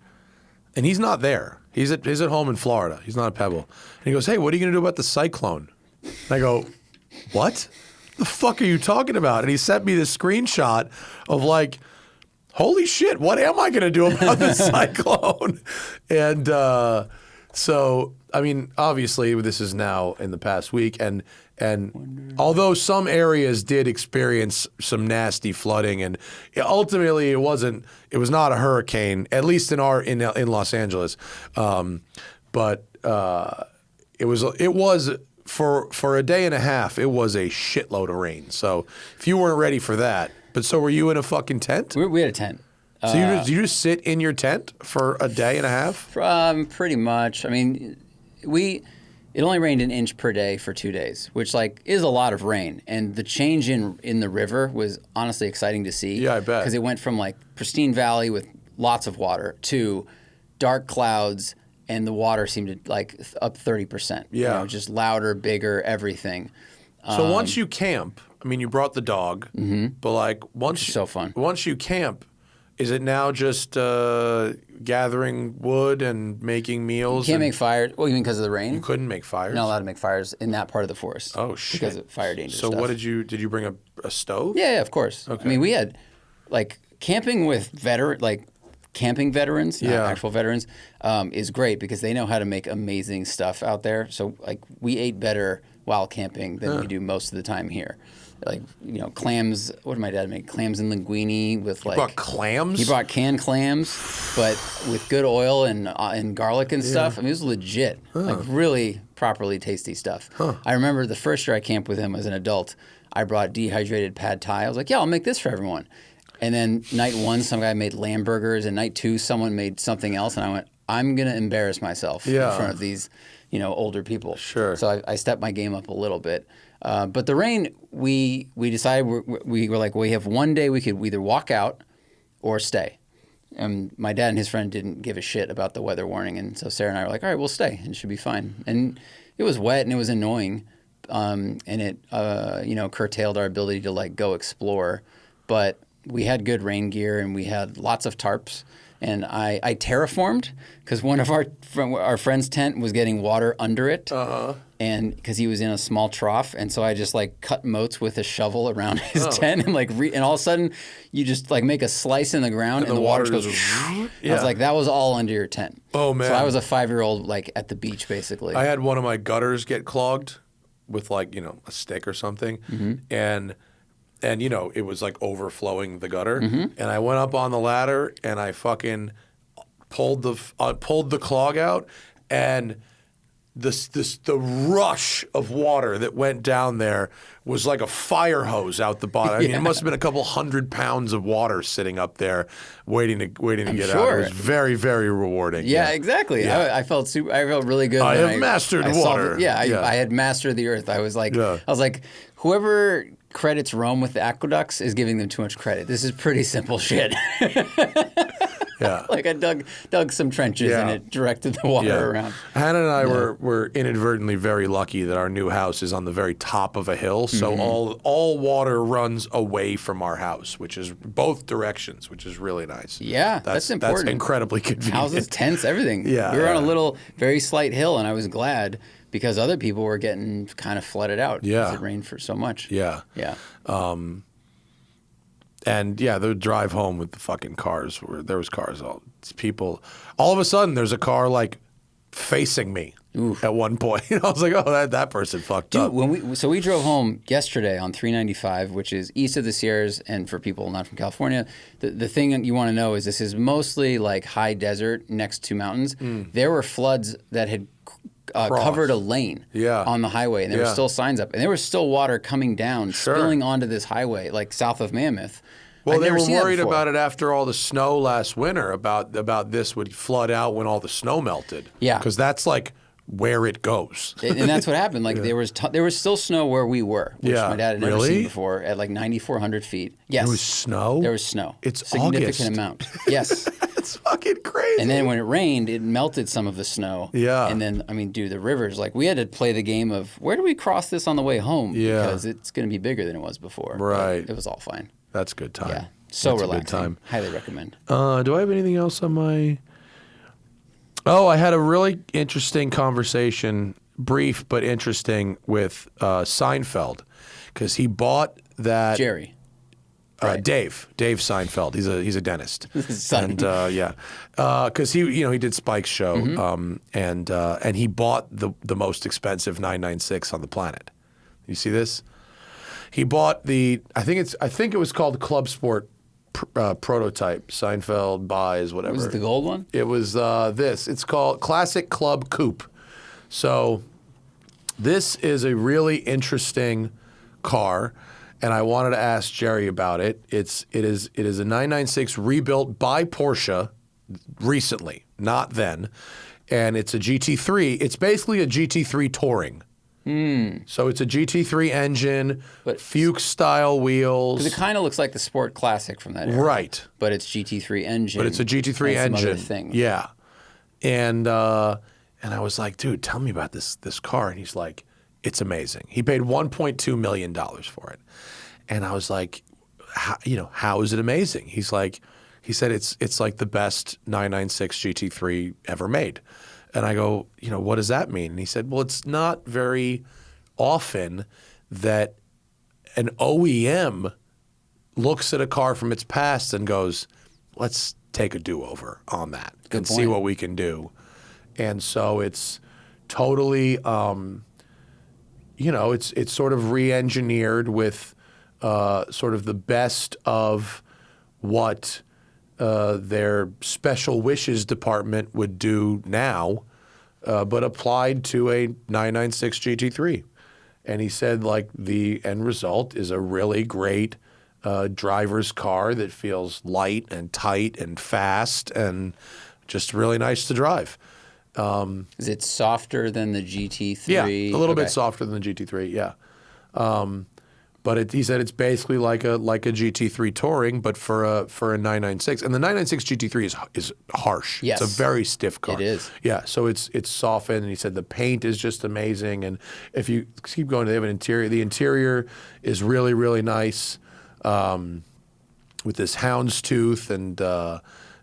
and he's not there. He's at home in Florida. He's not at Pebble. And he goes, hey, what are you going to do about the cyclone? And I go, what? The fuck are you talking about? And he sent me this screenshot of like, holy shit, what am I going to do about this cyclone? And so, I mean, obviously this is now in the past week, and although some areas did experience some nasty flooding, and ultimately it was not a hurricane, at least in Los Angeles, but it was for a day and a half, it was a shitload of rain. So if you weren't ready for that, but so were you in a fucking tent? We had a tent. So you just sit in your tent for a day and a half? Pretty much. I mean, it only rained an inch per day for 2 days, which like is a lot of rain. And the change in the river was honestly exciting to see. Yeah, I bet. Because it went from like pristine valley with lots of water to dark clouds, and the water seemed to like up 30%. Yeah. Just louder, bigger, everything. So once you camp, I mean, you brought the dog, but like once so fun. Once you camp, Is it now just gathering wood and making meals? You can't make fires. Well, you mean because of the rain? You couldn't make fires? You're not allowed to make fires in that part of the forest. Oh, shit. Because of fire danger So stuff. what did you bring a stove? Yeah, of course. Okay. I mean, we had, like, camping with camping veterans, not actual veterans, is great because they know how to make amazing stuff out there. So, like, we ate better while camping than we do most of the time here. Like, you know, clams. What did my dad make? Clams and linguine with like. He brought clams? He brought canned clams, but with good oil and garlic and stuff. I mean, it was legit. Like, really properly tasty stuff. I remember the first year I camped with him as an adult, I brought dehydrated pad thai. I was like, yeah, I'll make this for everyone. And then night 1, some guy made lamb burgers, and night 2, someone made something else, and I went, I'm gonna embarrass myself in front of these, you know, older people. Sure. So I stepped my game up a little bit. But the rain, we decided we were like, we have one day we could either walk out or stay. And my dad and his friend didn't give a shit about the weather warning, and so Sarah and I were like, all right, we'll stay, and it should be fine. And it was wet and it was annoying, and it you know, curtailed our ability to like go explore, but we had good rain gear and we had lots of tarps. And I terraformed because one of our friend's tent was getting water under it, and because he was in a small trough, and so I just like cut moats with a shovel around his tent, and like and all of a sudden you just like make a slice in the ground, and the water just goes. I was like, that was all under your tent. Oh man! So I was a 5-year-old like at the beach basically. I had one of my gutters get clogged with like, you know, a stick or something, and you know, it was like overflowing the gutter, and I went up on the ladder and I fucking pulled the clog out, and the rush of water that went down there was like a fire hose out the bottom. I mean, it must have been a couple 100 pounds of water sitting up there waiting to get out. It was very, very rewarding. Yeah, exactly. Yeah. I felt really good. I when have mastered water. I had mastered the earth. I was like, whoever credits Rome with the aqueducts is giving them too much credit. This is pretty simple shit. Yeah. Like I dug some trenches and it directed the water around. Hannah and I were inadvertently very lucky that our new house is on the very top of a hill, so all water runs away from our house, which is both directions, which is really nice. Yeah, that's important. That's incredibly convenient. Houses, tents, everything. Yeah, we were on a little, very slight hill, and I was glad because other people were getting kind of flooded out because it rained for so much. Yeah. Yeah. And yeah, the drive home with the fucking cars, there was cars, people. All of a sudden, there's a car like facing me at one point. I was like, oh, that person fucked up. So we drove home yesterday on 395, which is east of the Sierras, and for people not from California, the thing you want to know is this is mostly like high desert next to mountains. There were floods that had covered a lane on the highway, and there were still signs up, and there was still water coming down, spilling onto this highway, like south of Mammoth. Well, they were worried about it after all the snow last winter, about this would flood out when all the snow melted. Yeah. Because that's like where it goes. And that's what happened. Like there was still snow where we were, which my dad had never seen before, at like 9,400 feet. Yes. There was snow? There was snow. It's significant August. amount. Yes. It's fucking crazy. And then when it rained, it melted some of the snow. Yeah. And then, I mean, dude, the rivers, like we had to play the game of where do we cross this on the way home? Yeah. Because it's going to be bigger than it was before. Right. But it was all fine. That's a good time. Yeah. So That's relaxing. A good time. Highly recommend. Do I have anything else on my... Oh, I had a really interesting conversation, brief but interesting, with Seinfeld, because he bought that... Jerry. Right. Dave Seinfeld. He's a dentist. Son. And because he did Spike's show, and he bought the most expensive 996 on the planet. You see this? He bought I think it was called Club Sport prototype. Seinfeld buys whatever. Was it the gold one? It was this. It's called Classic Club Coupe. So this is a really interesting car, and I wanted to ask Jerry about it. It is a 996 rebuilt by Porsche recently, not then, and it's a GT3. It's basically a GT3 touring. So it's a GT3 engine, but Fuchs style wheels. Because it kind of looks like the Sport Classic from that era. Right. But it's GT3 engine. But it's a GT3 and engine. some other things. Yeah. And I was like, dude, tell me about this car. And he's like, it's amazing. He paid $1.2 million for it. And I was like, how is it amazing? He's like, He said it's like the best 996 GT3 ever made. And I go, what does that mean? And he said, well, it's not very often that an OEM looks at a car from its past and goes, let's take a do-over on that and see what we can do. And so it's totally, it's sort of re-engineered with sort of the best of what their special wishes department would do now, but applied to a 996 GT3. And he said, like, the end result is a really great driver's car that feels light and tight and fast and just really nice to drive. Is it softer than the GT3? Yeah, a little bit softer than the GT3, yeah. But he said it's basically like a GT3 Touring, but for a 996. And the 996 GT3 is harsh. Yes. It's a very stiff car. It is. Yeah, so it's softened. And he said the paint is just amazing. And if you keep going, they have an interior. The interior is really, really nice with this houndstooth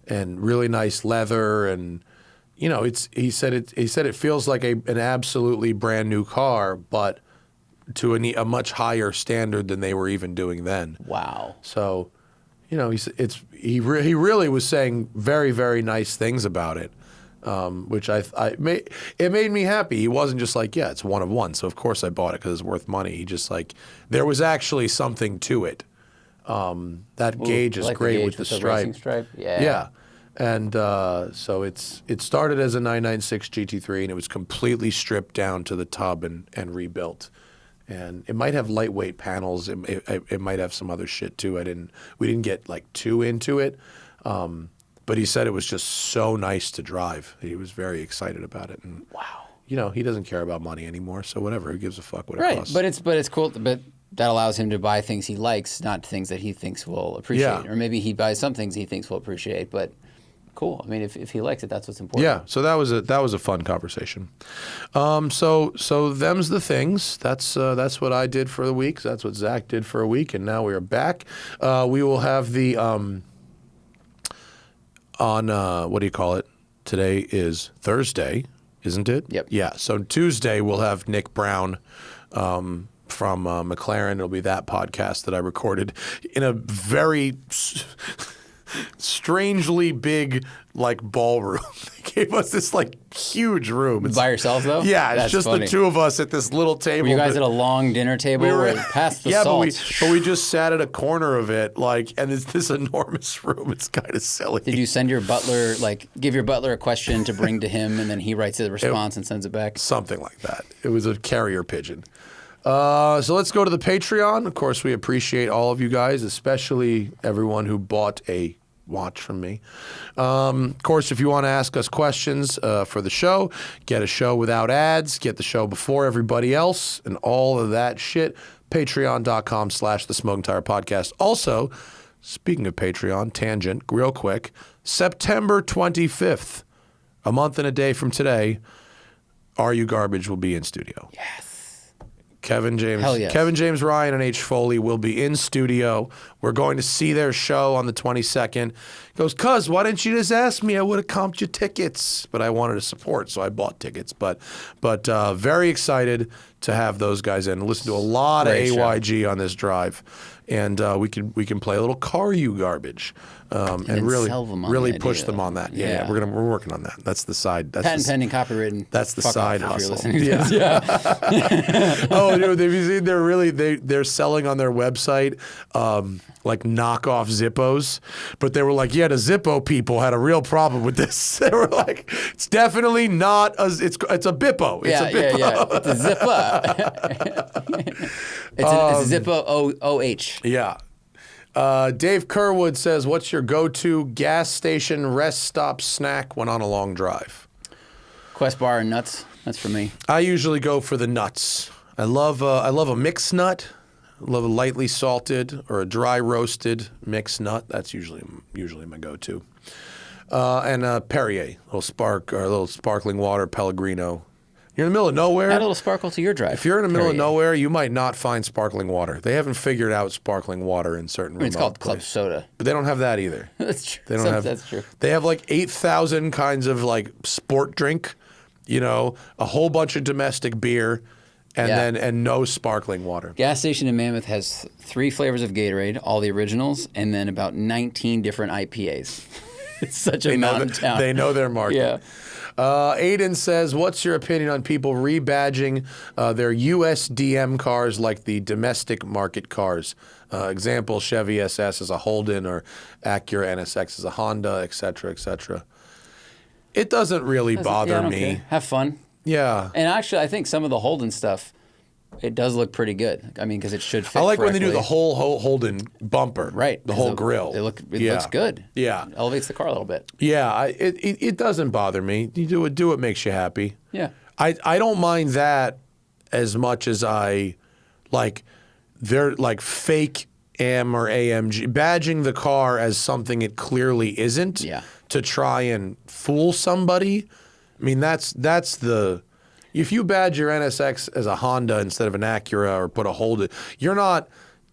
and really nice leather. And he said it feels like an absolutely brand new car, but to a much higher standard than they were even doing then. Wow. So, he really was saying very, very nice things about it, which it made me happy. He wasn't just like, yeah, it's one of one, so of course I bought it because it's worth money. He just there was actually something to it. That gauge is great with the stripe. Racing stripe. Yeah. Yeah. And so it started as a 996 GT3, and it was completely stripped down to the tub and rebuilt. And it might have lightweight panels. It might have some other shit too. We didn't get too into it, but he said it was just so nice to drive. He was very excited about it. And wow. He doesn't care about money anymore, so whatever. Who gives a fuck what it costs? But it's cool. But that allows him to buy things he likes, not things that he thinks will appreciate. Yeah. Or maybe he buys some things he thinks will appreciate, but. Cool. I mean, if he likes it, that's what's important. Yeah. So that was a fun conversation. So them's the things. That's what I did for the week. That's what Zach did for a week, and now we are back. We will have the on what do you call it? Today is Thursday, isn't it? Yep. Yeah. So Tuesday we'll have Nick Brown. From McLaren. It'll be that podcast that I recorded in a very strangely big ballroom. They gave us this huge room. By yourself though? Yeah, it's That's just funny. the two of us at this little table. Were you guys at a long dinner table where past the salt? but we just sat at a corner of it, and it's this enormous room. It's kind of silly. Did you send your butler give your butler a question to bring to him, and then he writes a response and sends it back? Something like that. It was a carrier pigeon. So let's go to the Patreon. Of course, we appreciate all of you guys, especially everyone who bought a watch from me. Of course, if you want to ask us questions for the show, get a show without ads, get the show before everybody else, and all of that shit, patreon.com/The Smoking Tire Podcast. Also, speaking of Patreon, tangent, real quick, September 25th, a month and a day from today, Are You Garbage will be in studio. Yes. Kevin James, Hell yes. Kevin James Ryan and H. Foley will be in studio. We're going to see their show on the 22nd. He goes, cuz, why didn't you just ask me? I would have comped you tickets. But I wanted to support, so I bought tickets. But very excited to have those guys in. Listen to a lot of AYG on this drive. And we can play a little Car You Garbage. And really push them on that. Yeah. We're working on that. That's the side. That's patent pending, copywritten. That's the side hustle. Yeah. Oh, have you seen? They're selling on their website knockoff Zippos, but they were like, yeah, the Zippo people had a real problem with this. They were like, it's definitely not it's a Bippo. It's a Bippo. Yeah. It's a Zippo. It's a Zippo OH. Yeah. Dave Kerwood says, what's your go-to gas station rest stop snack when on a long drive? Quest bar and nuts. That's for me. I usually go for the nuts. I love a mixed nut. I love a lightly salted or a dry roasted mixed nut. That's usually my go-to. And Perrier, a little sparkling water, Pellegrino. You're in the middle of nowhere. Add a little sparkle to your drive. If you're in the middle of Perrier. nowhere, you might not find sparkling water. They haven't figured out sparkling water in certain remote It's called club places. soda. But they don't have that either. That's true. They don't have. That's true. They have like 8,000 kinds of like sport drink, you know, a whole bunch of domestic beer, and Yeah. then no sparkling water. Gas station in Mammoth has 3 flavors of Gatorade, all the originals, and then about 19 different IPAs. It's such a mountain town. They know their market. Yeah. Aiden says, what's your opinion on people rebadging their USDM cars like the domestic market cars? Example, Chevy SS as a Holden or Acura NSX as a Honda, et cetera, et cetera. It doesn't really bother Yeah, I don't me. care. Have fun. Yeah. And actually, I think some of the Holden stuff, it does look pretty good. I mean, because it should fit I like when they do correctly. the whole Holden bumper. Right. The whole 'cause grill. It Yeah. looks good. Yeah. It elevates the car a little bit. Yeah. It doesn't bother me. You do what makes you happy. Yeah. I don't mind that as much as I like they're like fake M or AMG badging the car as something it clearly isn't Yeah. to try and fool somebody. I mean that's the if you badge your NSX as a Honda instead of an Acura or put a Holden, you're not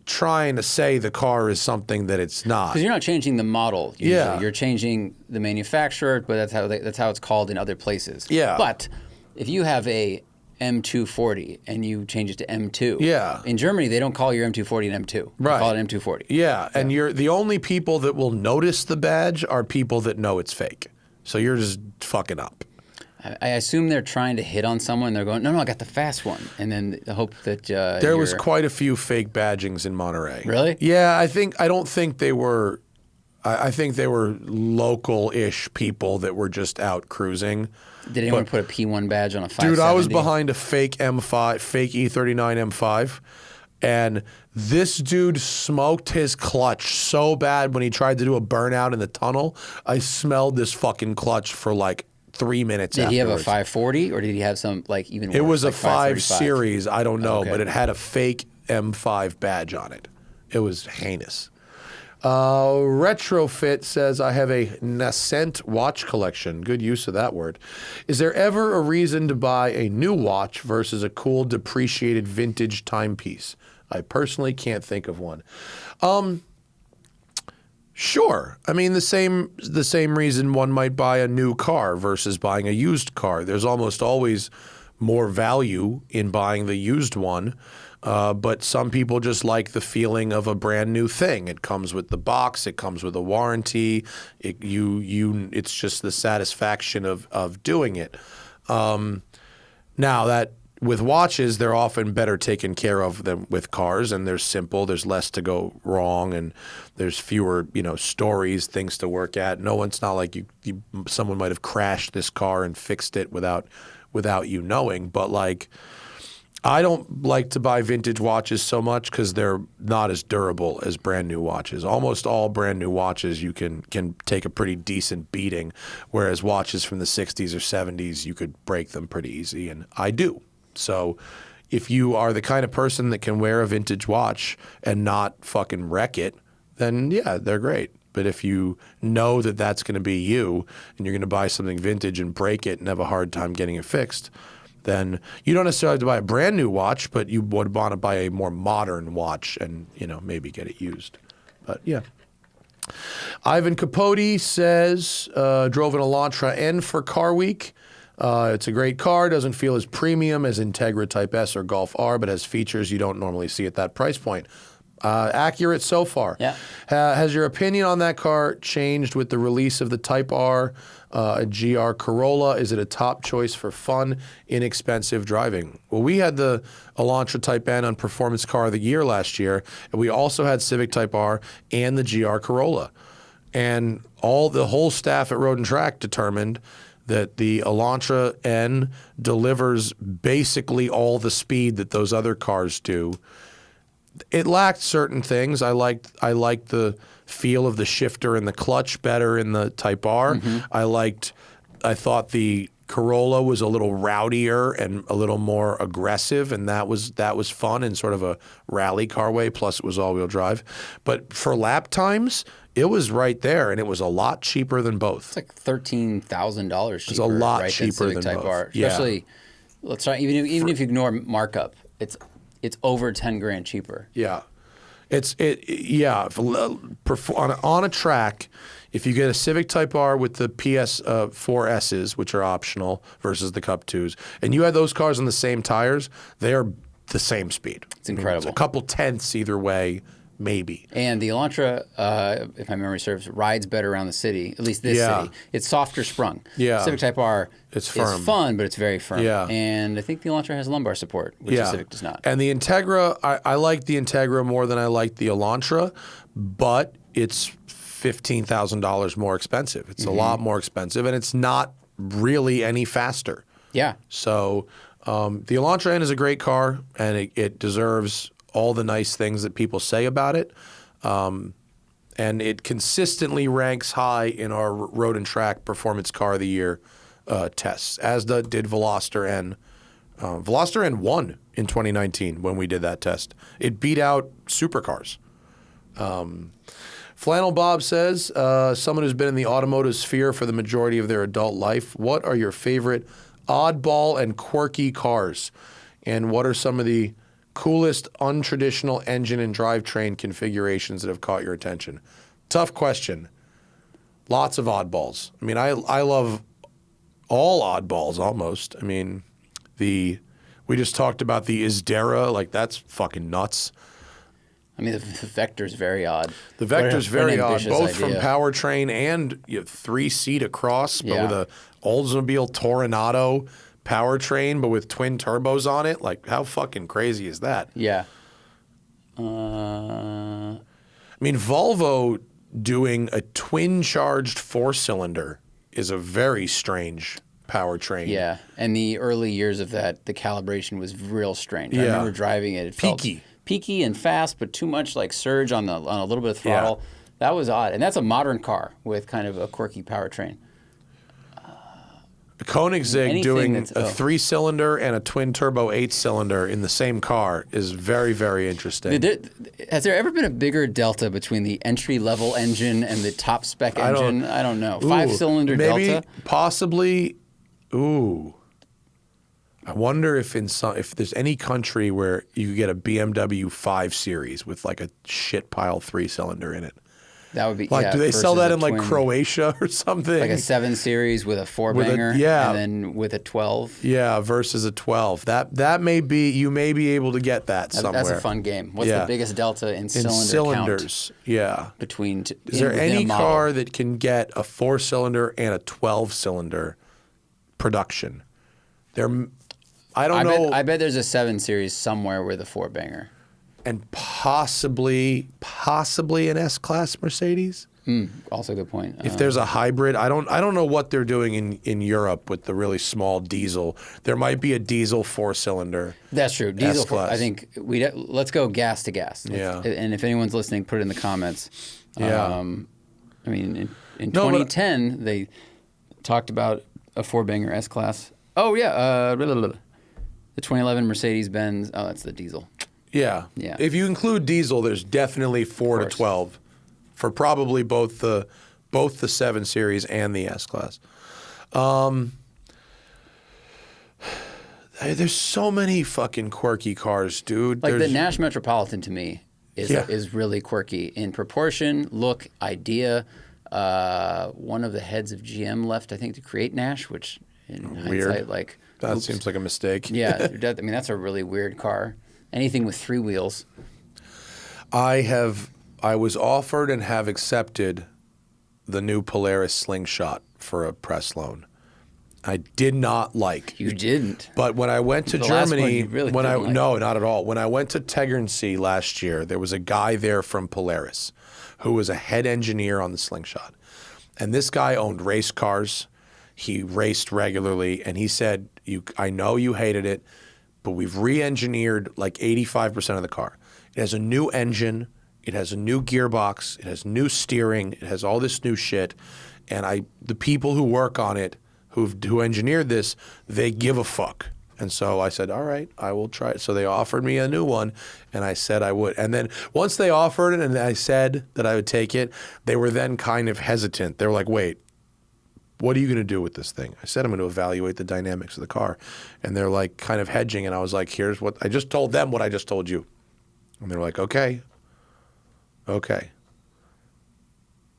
trying to say the car is something that it's not. Because you're not changing the model. Usually. Yeah. You're changing the manufacturer, but that's how it's called in other places. Yeah. But if you have a M240 and you change it to M2. Yeah. In Germany, they don't call your M240 an M2. Right. They call it M240. Yeah, and you're the only people that will notice the badge are people that know it's fake. So you're just fucking up. I assume they're trying to hit on someone. They're going, no, I got the fast one. And then hope that There was quite a few fake badgings in Monterey. Really? Yeah, I don't think they were. I think they were local-ish people that were just out cruising. Did anyone put a P1 badge on a 570? Dude, I was behind a fake M5, fake E39 M5, and this dude smoked his clutch so bad when he tried to do a burnout in the tunnel. I smelled this fucking clutch for like 3 minutes Did he have a afterwards. 540 or did he have some like even worse? It was a like 5 535? Series, I don't know, Okay. but it had a fake M5 badge on it. It was heinous. Retrofit says, I have a nascent watch collection. Good use of that word. Is there ever a reason to buy a new watch versus a cool depreciated vintage timepiece? I personally can't think of one. Sure. I mean, the same reason one might buy a new car versus buying a used car. There's almost always more value in buying the used one, but some people just like the feeling of a brand new thing. It comes with the box. It comes with a warranty. It's just the satisfaction of doing it. Now that with watches, they're often better taken care of than with cars, and they're simple. There's less to go wrong, and there's fewer, stories, things to work at. It's not like someone might have crashed this car and fixed it without you knowing. But like, I don't like to buy vintage watches so much because they're not as durable as brand new watches. Almost all brand new watches you can take a pretty decent beating, whereas watches from the 60s or 70s, you could break them pretty easy, and I do. So if you are the kind of person that can wear a vintage watch and not fucking wreck it, then yeah, they're great. But if you know that that's going to be you and you're going to buy something vintage and break it and have a hard time getting it fixed, then you don't necessarily have to buy a brand new watch, but you would want to buy a more modern watch and, maybe get it used. But yeah. Ivan Capote says, drove an Elantra N for Car Week. It's a great car, doesn't feel as premium as Integra Type S or Golf R, but has features you don't normally see at that price point. Accurate so far. Yeah. Has your opinion on that car changed with the release of the Type R, a GR Corolla? Is it a top choice for fun, inexpensive driving? Well, we had the Elantra Type N on Performance Car of the Year last year, and we also had Civic Type R and the GR Corolla. And the whole staff at Road and Track determined that the Elantra N delivers basically all the speed that those other cars do. It lacked certain things. I liked the feel of the shifter and the clutch better in the Type R. Mm-hmm. I thought the Corolla was a little rowdier and a little more aggressive, and that was fun in sort of a rally car way. Plus, it was all-wheel drive. But for lap times, it was right there, and it was a lot cheaper than both. It's like $13,000 cheaper. It's a lot right, cheaper Civic than Type both. R. Yeah. Especially Let's try. Even if you ignore markup, it's over 10 grand cheaper. Yeah. On a track, if you get a Civic Type R with the PS4Ss, which are optional, versus the Cup 2s, and you had those cars on the same tires, they are the same speed. It's incredible. It's a couple tenths either way, maybe. And the Elantra, if my memory serves, rides better around the city, at least this city. It's softer sprung. Yeah. Civic Type R It's is firm. fun, but it's very firm. Yeah. And I think the Elantra has lumbar support, which the Civic does not. And the Integra, I like the Integra more than I like the Elantra, but it's $15,000 more expensive. It's a lot more expensive, and it's not really any faster. Yeah. So the Elantra N is a great car, and it deserves all the nice things that people say about it. And it consistently ranks high in our Road and Track Performance Car of the Year tests, as did Veloster N. Veloster N won in 2019 when we did that test. It beat out supercars. Flannel Bob says, someone who's been in the automotive sphere for the majority of their adult life, what are your favorite oddball and quirky cars? And what are some of the coolest untraditional engine and drivetrain configurations that have caught your attention? Tough question. Lots of oddballs. I mean, I love all oddballs almost. I mean, we just talked about the Isdera, like that's fucking nuts. I mean, the Vector's very odd. The Vector's very odd, ambitious both from idea. powertrain and 3-seat across, but Yeah. with a Oldsmobile Toronado powertrain, but with twin turbos on it. Like, how fucking crazy is that? Yeah. I mean, Volvo doing a twin-charged 4-cylinder is a very strange powertrain. Yeah. And the early years of that, the calibration was real strange. I Yeah. remember driving it. It felt peaky and fast, but too much like surge on a little bit of throttle. That was odd. And that's a modern car with kind of a quirky powertrain. Koenigsegg doing a oh. 3-cylinder and a twin-turbo 8-cylinder in the same car is very, very interesting. Has there ever been a bigger delta between the entry-level engine and the top-spec engine? I don't know. 5-cylinder maybe, delta? Possibly. Ooh. I wonder if if there's any country where you could get a BMW 5 Series with like a shit pile 3-cylinder in it. That would be like. Do they sell versus that a in like twin, Croatia or something? like a 7 Series with a 4-banger, and then with a 12. Yeah, versus a 12. That may be, you may be able to get that somewhere. That's a fun game. What's the biggest delta in cylinders? Count Yeah. between? Is there any car that can get a 4-cylinder and a 12-cylinder production? I don't know. I bet there's a 7 Series somewhere with a 4-banger. And possibly an S-Class Mercedes. Also a good point. If there's a hybrid, I don't know what they're doing in Europe with the really small diesel. There might be a diesel 4-cylinder. That's true. Diesel. S-Class. I think let's go gas to gas. Yeah. And if anyone's listening, put it in the comments. Yeah. I mean, in 2010 they talked about a 4-banger S-Class. Oh yeah. The 2011 Mercedes-Benz. Oh, that's the diesel. Yeah. Yeah. If you include diesel, there's definitely 4 to 12 for probably both the 7 Series and the S-Class. There's so many fucking quirky cars, dude. Like the Nash Metropolitan to me is really quirky in proportion, look, idea. One of the heads of GM left, I think, to create Nash, which in hindsight, like that seems like a mistake. Yeah, I mean that's a really weird car. Anything with 3 wheels. I was offered and have accepted the new Polaris Slingshot for a press loan. I did not like. You didn't. But when I went to The last Germany, one you really didn't like. No, not at all. When I went to Tegernsee last year, there was a guy there from Polaris who was a head engineer on the Slingshot. And this guy owned race cars. He raced regularly, and he said, I know you hated it, but we've re-engineered like 85% of the car. It has a new engine. It has a new gearbox. It has new steering. It has all this new shit. And the people who work on it, who engineered this, they give a fuck. And so I said, all right, I will try it. So they offered me a new one, and I said I would. And then once they offered it and I said that I would take it, they were then kind of hesitant. They were like, wait, what are you going to do with this thing? I said, I'm going to evaluate the dynamics of the car. And they're like kind of hedging. And I was like, here's what I just told them what I just told you. And they're like, okay.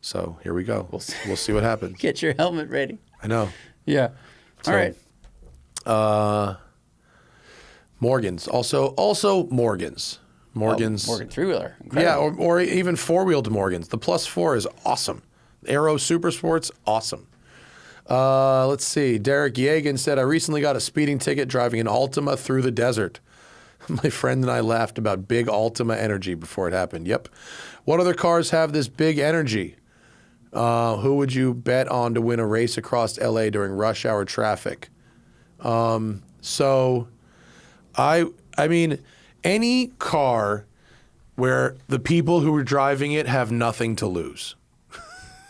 So here we go. We'll see what happens. Get your helmet ready. I know. Yeah. All right. Morgan's. Also Morgan's. Morgan three-wheeler. Yeah, Incredible. or even four-wheeled Morgans. The Plus 4 is awesome. Aero Super Sports, awesome. Let's see. Derek Yegan said, I recently got a speeding ticket driving an Altima through the desert. My friend and I laughed about big Altima energy before it happened. Yep. What other cars have this big energy? Who would you bet on to win a race across LA during rush hour traffic? So I mean, any car where the people who are driving it have nothing to lose.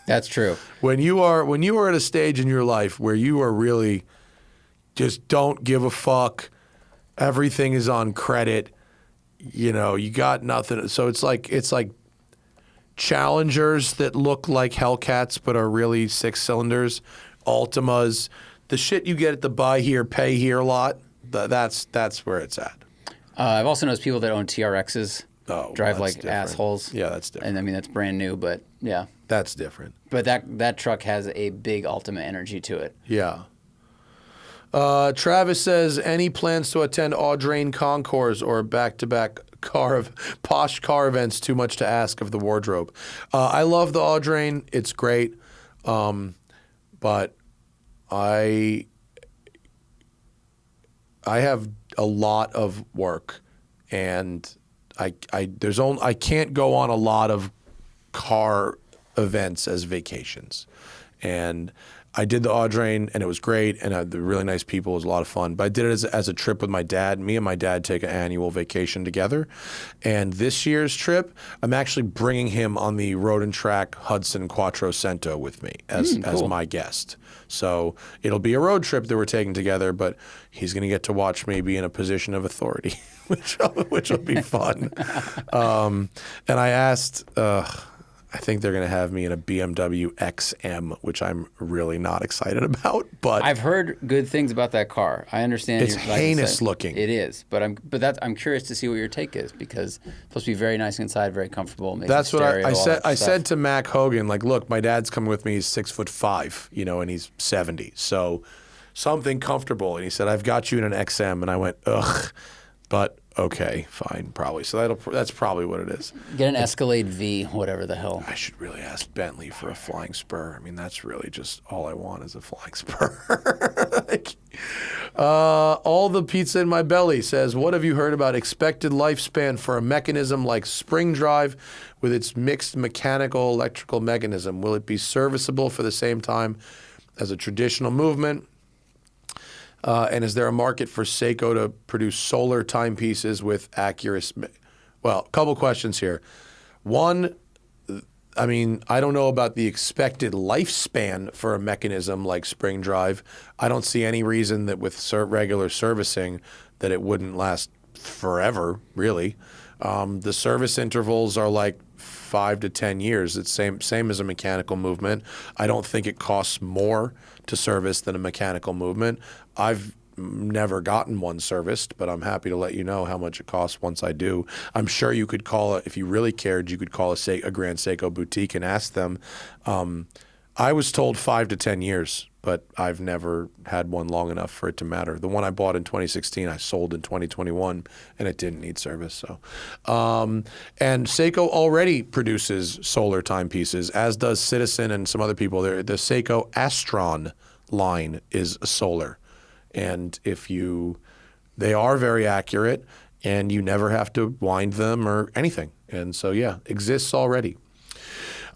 That's true. When you are at a stage in your life where you are really just don't give a fuck, everything is on credit, you know, you got nothing. So it's like Challengers that look like Hellcats but are really 6 cylinders, Altimas, the shit you get at the buy here, pay here lot. That's where it's at. I've also noticed people that own TRXs drive like different. Assholes. Yeah, that's different. And I mean, that's brand new, but yeah. That's different. But that truck has a big Ultimate energy to it. Yeah. Travis says, any plans to attend Audrain concours or back-to-back posh car events? Too much to ask of the wardrobe. I love the Audrain. It's great. But I have a lot of work, and I can't go on a lot of car events as vacations. And I did the Audrain, and it was great, and the really nice people. It was a lot of fun. But I did it as a trip with my dad. Me and my dad take an annual vacation together. And this year's trip, I'm actually bringing him on the Road and Track Hudson Quattrocento with me as my guest. So it'll be a road trip that we're taking together, but he's going to get to watch me be in a position of authority, which will be fun. And I asked... I think they're going to have me in a BMW XM, which I'm really not excited about. But I've heard good things about that car. I understand it's heinous looking. It is, but I'm curious to see what your take is, because it's supposed to be very nice inside, very comfortable. That's what I said. I said to Mac Hogan, like, look, my dad's coming with me. He's 6'5", you know, and he's 70, so something comfortable. And he said, I've got you in an XM, and I went, ugh, but. Okay, fine, probably. So that's probably what it is. Get an Escalade V, whatever the hell. I should really ask Bentley for a flying spur. I mean, that's really just all I want is a flying spur. All the pizza in my belly says, what have you heard about expected lifespan for a mechanism like spring drive with its mixed mechanical electrical mechanism? Will it be serviceable for the same time as a traditional movement? And is there a market for Seiko to produce solar timepieces with accuracy? Well, a couple questions here. One, I mean, I don't know about the expected lifespan for a mechanism like spring drive. I don't see any reason that with regular servicing that it wouldn't last forever, really. The service intervals are like 5 to 10 years. It's same as a mechanical movement. I don't think it costs more to service than a mechanical movement. I've never gotten one serviced, but I'm happy to let you know how much it costs once I do. I'm sure you could call it, if you really cared, you could call a Grand Seiko boutique and ask them. I was told 5 to 10 years, but I've never had one long enough for it to matter. The one I bought in 2016, I sold in 2021, and it didn't need service. So, and Seiko already produces solar timepieces, as does Citizen and some other people. The Seiko Astron line is a solar, and they are very accurate, and you never have to wind them or anything. And so, yeah, exists already.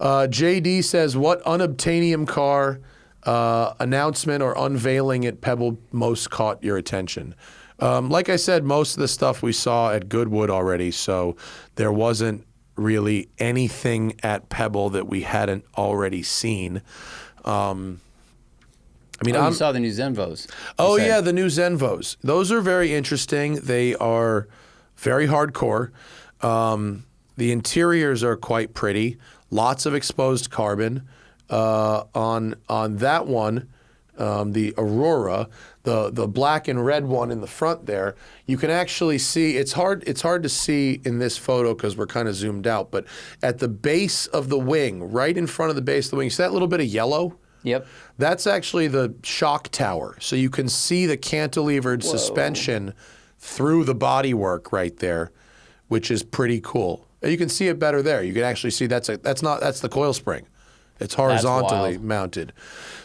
JD says, what unobtainium car announcement or unveiling at Pebble most caught your attention? Like I said, most of the stuff we saw at Goodwood already, so there wasn't really anything at Pebble that we hadn't already seen. You saw the new Zenvos. Oh, yeah, the new Zenvos. Those are very interesting. They are very hardcore. The interiors are quite pretty. Lots of exposed carbon. on that one, the Aurora, the black and red one in the front there, you can actually see, it's hard to see in this photo because we're kind of zoomed out, but at the base of the wing, right in front of the base of the wing, you see that little bit of yellow? Yep. That's actually the shock tower. So you can see the cantilevered suspension through the bodywork right there, which is pretty cool. You can see it better there. You can actually see that's the coil spring. It's horizontally mounted.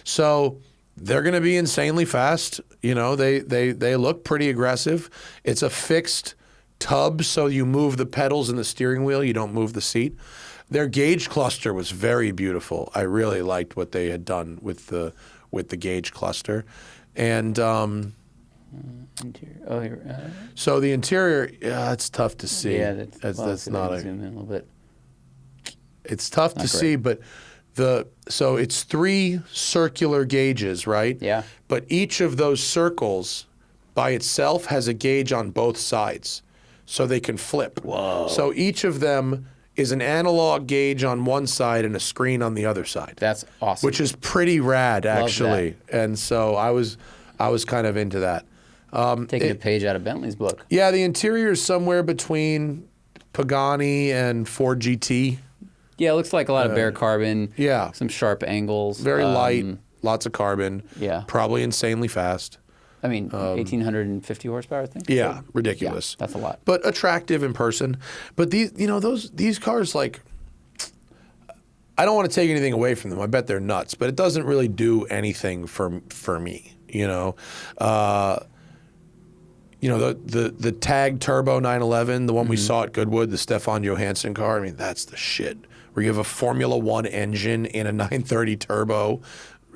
So they're going to be insanely fast. You know, they look pretty aggressive. It's a fixed tub, so you move the pedals and the steering wheel. You don't move the seat. Their gauge cluster was very beautiful. I really liked what they had done with the gauge cluster, and interior. So the interior, it's tough to see. Yeah, that's not a. Zoom in a little bit. It's tough to see, but so it's 3 circular gauges, right? Yeah. But each of those circles by itself has a gauge on both sides, so they can flip. Whoa. So each of them is an analog gauge on one side and a screen on the other side. That's awesome. Which is pretty rad, actually. And so I was kind of into that. Taking a page out of Bentley's book. Yeah, the interior is somewhere between Pagani and Ford GT. Yeah, it looks like a lot of bare carbon. Yeah. Some sharp angles. Very light, lots of carbon. Yeah. Probably insanely fast. I mean, 1,850 horsepower, I think. Yeah, So, ridiculous. Yeah, that's a lot. But attractive in person. But these cars, like, I don't want to take anything away from them. I bet they're nuts, but it doesn't really do anything for me. You know, the Tag Turbo 911, the one we saw at Goodwood, the Stefan Johansson car. I mean, that's the shit. Where you have a Formula One engine in a 930 turbo,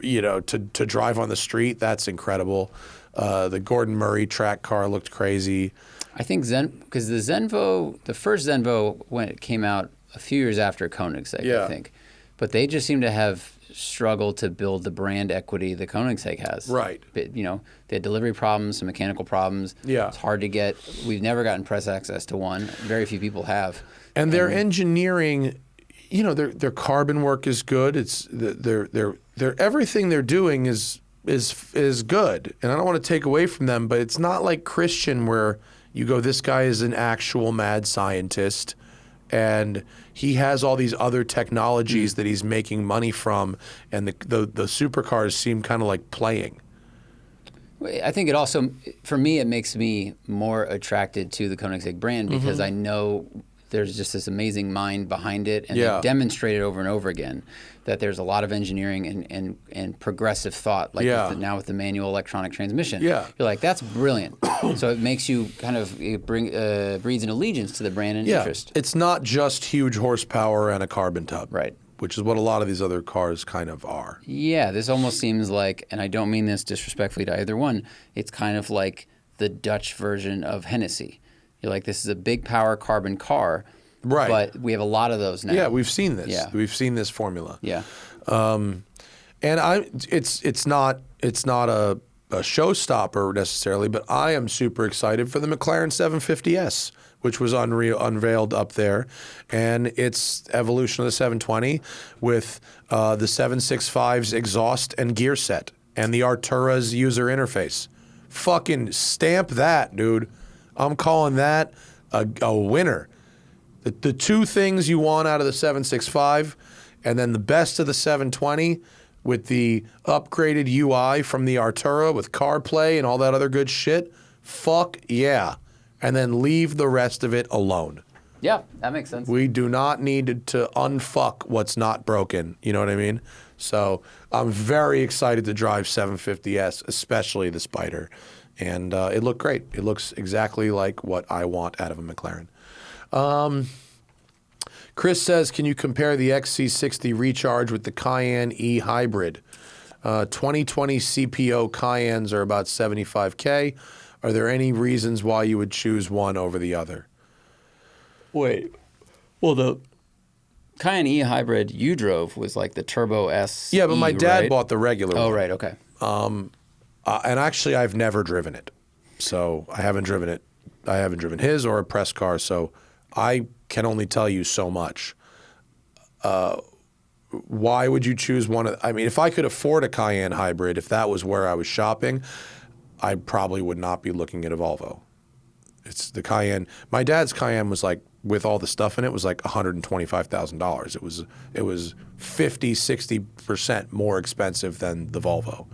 you know, to drive on the street. That's incredible. The Gordon Murray track car looked crazy. I think because the first Zenvo, when it came out a few years after Koenigsegg, I think. But they just seem to have struggled to build the brand equity that Koenigsegg has. Right. But, you know, they had delivery problems, some mechanical problems. Yeah. It's hard to get. We've never gotten press access to one. Very few people have. And their engineering, you know, their carbon work is good. It's their everything they're doing is good. And I don't want to take away from them, but it's not like Christian where you go, this guy is an actual mad scientist and he has all these other technologies that he's making money from, and the supercars seem kind of like playing. I think it also, for me, it makes me more attracted to the Koenigsegg brand because I know there's just this amazing mind behind it, and they demonstrate it over and over again that there's a lot of engineering and progressive thought, like now with the manual electronic transmission. Yeah. You're like, that's brilliant. So it makes you kind of breeds an allegiance to the brand and interest. It's not just huge horsepower and a carbon tub. Right. Which is what a lot of these other cars kind of are. Yeah, this almost seems like, and I don't mean this disrespectfully to either one, it's kind of like the Dutch version of Hennessy. You're like, this is a big power carbon car, right? But we have a lot of those now. Yeah, we've seen this. Yeah. We've seen this formula. Yeah. And it's not a showstopper necessarily, but I am super excited for the McLaren 750S, which was unveiled up there, and it's evolution of the 720 with the 765's exhaust and gear set and the Artura's user interface. Fucking stamp that, dude. I'm calling that a winner. The two things you want out of the 765, and then the best of the 720 with the upgraded UI from the Artura with CarPlay and all that other good shit. Fuck yeah. And then leave the rest of it alone. Yeah, that makes sense. We do not need to unfuck what's not broken. You know what I mean? So I'm very excited to drive 750S, especially the Spider. And it looked great. It looks exactly like what I want out of a McLaren. Chris says, can you compare the XC60 Recharge with the Cayenne E Hybrid? 2020 CPO Cayennes are about $75K. Are there any reasons why you would choose one over the other? Wait. Well, the Cayenne E Hybrid you drove was like the Turbo S. Yeah, but my dad bought the regular one. Oh, right. Okay. And actually, I've never driven it. So I haven't driven it. I haven't driven his or a press car. So I can only tell you so much. why would you choose one of? I mean, if I could afford a Cayenne hybrid, if that was where I was shopping, I probably would not be looking at a Volvo. It's the Cayenne. My dad's Cayenne was like, with all the stuff in it, was like $125,000. It was 50-60% more expensive than the Volvo.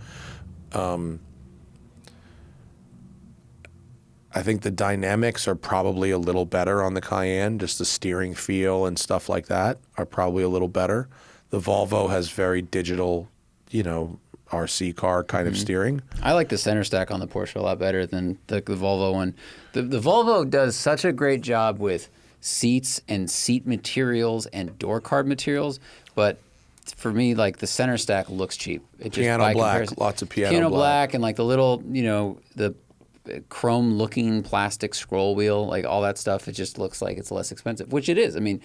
I think the dynamics are probably a little better on the Cayenne. Just the steering feel and stuff like that are probably a little better. The Volvo has very digital, RC car kind of steering. I like the center stack on the Porsche a lot better than the Volvo one. The Volvo does such a great job with seats and seat materials and door card materials, but for me, like the center stack looks cheap. It just, Piano black, lots of piano black, and like the little, the chrome-looking plastic scroll wheel, like all that stuff. It just looks like it's less expensive, which it is. I mean,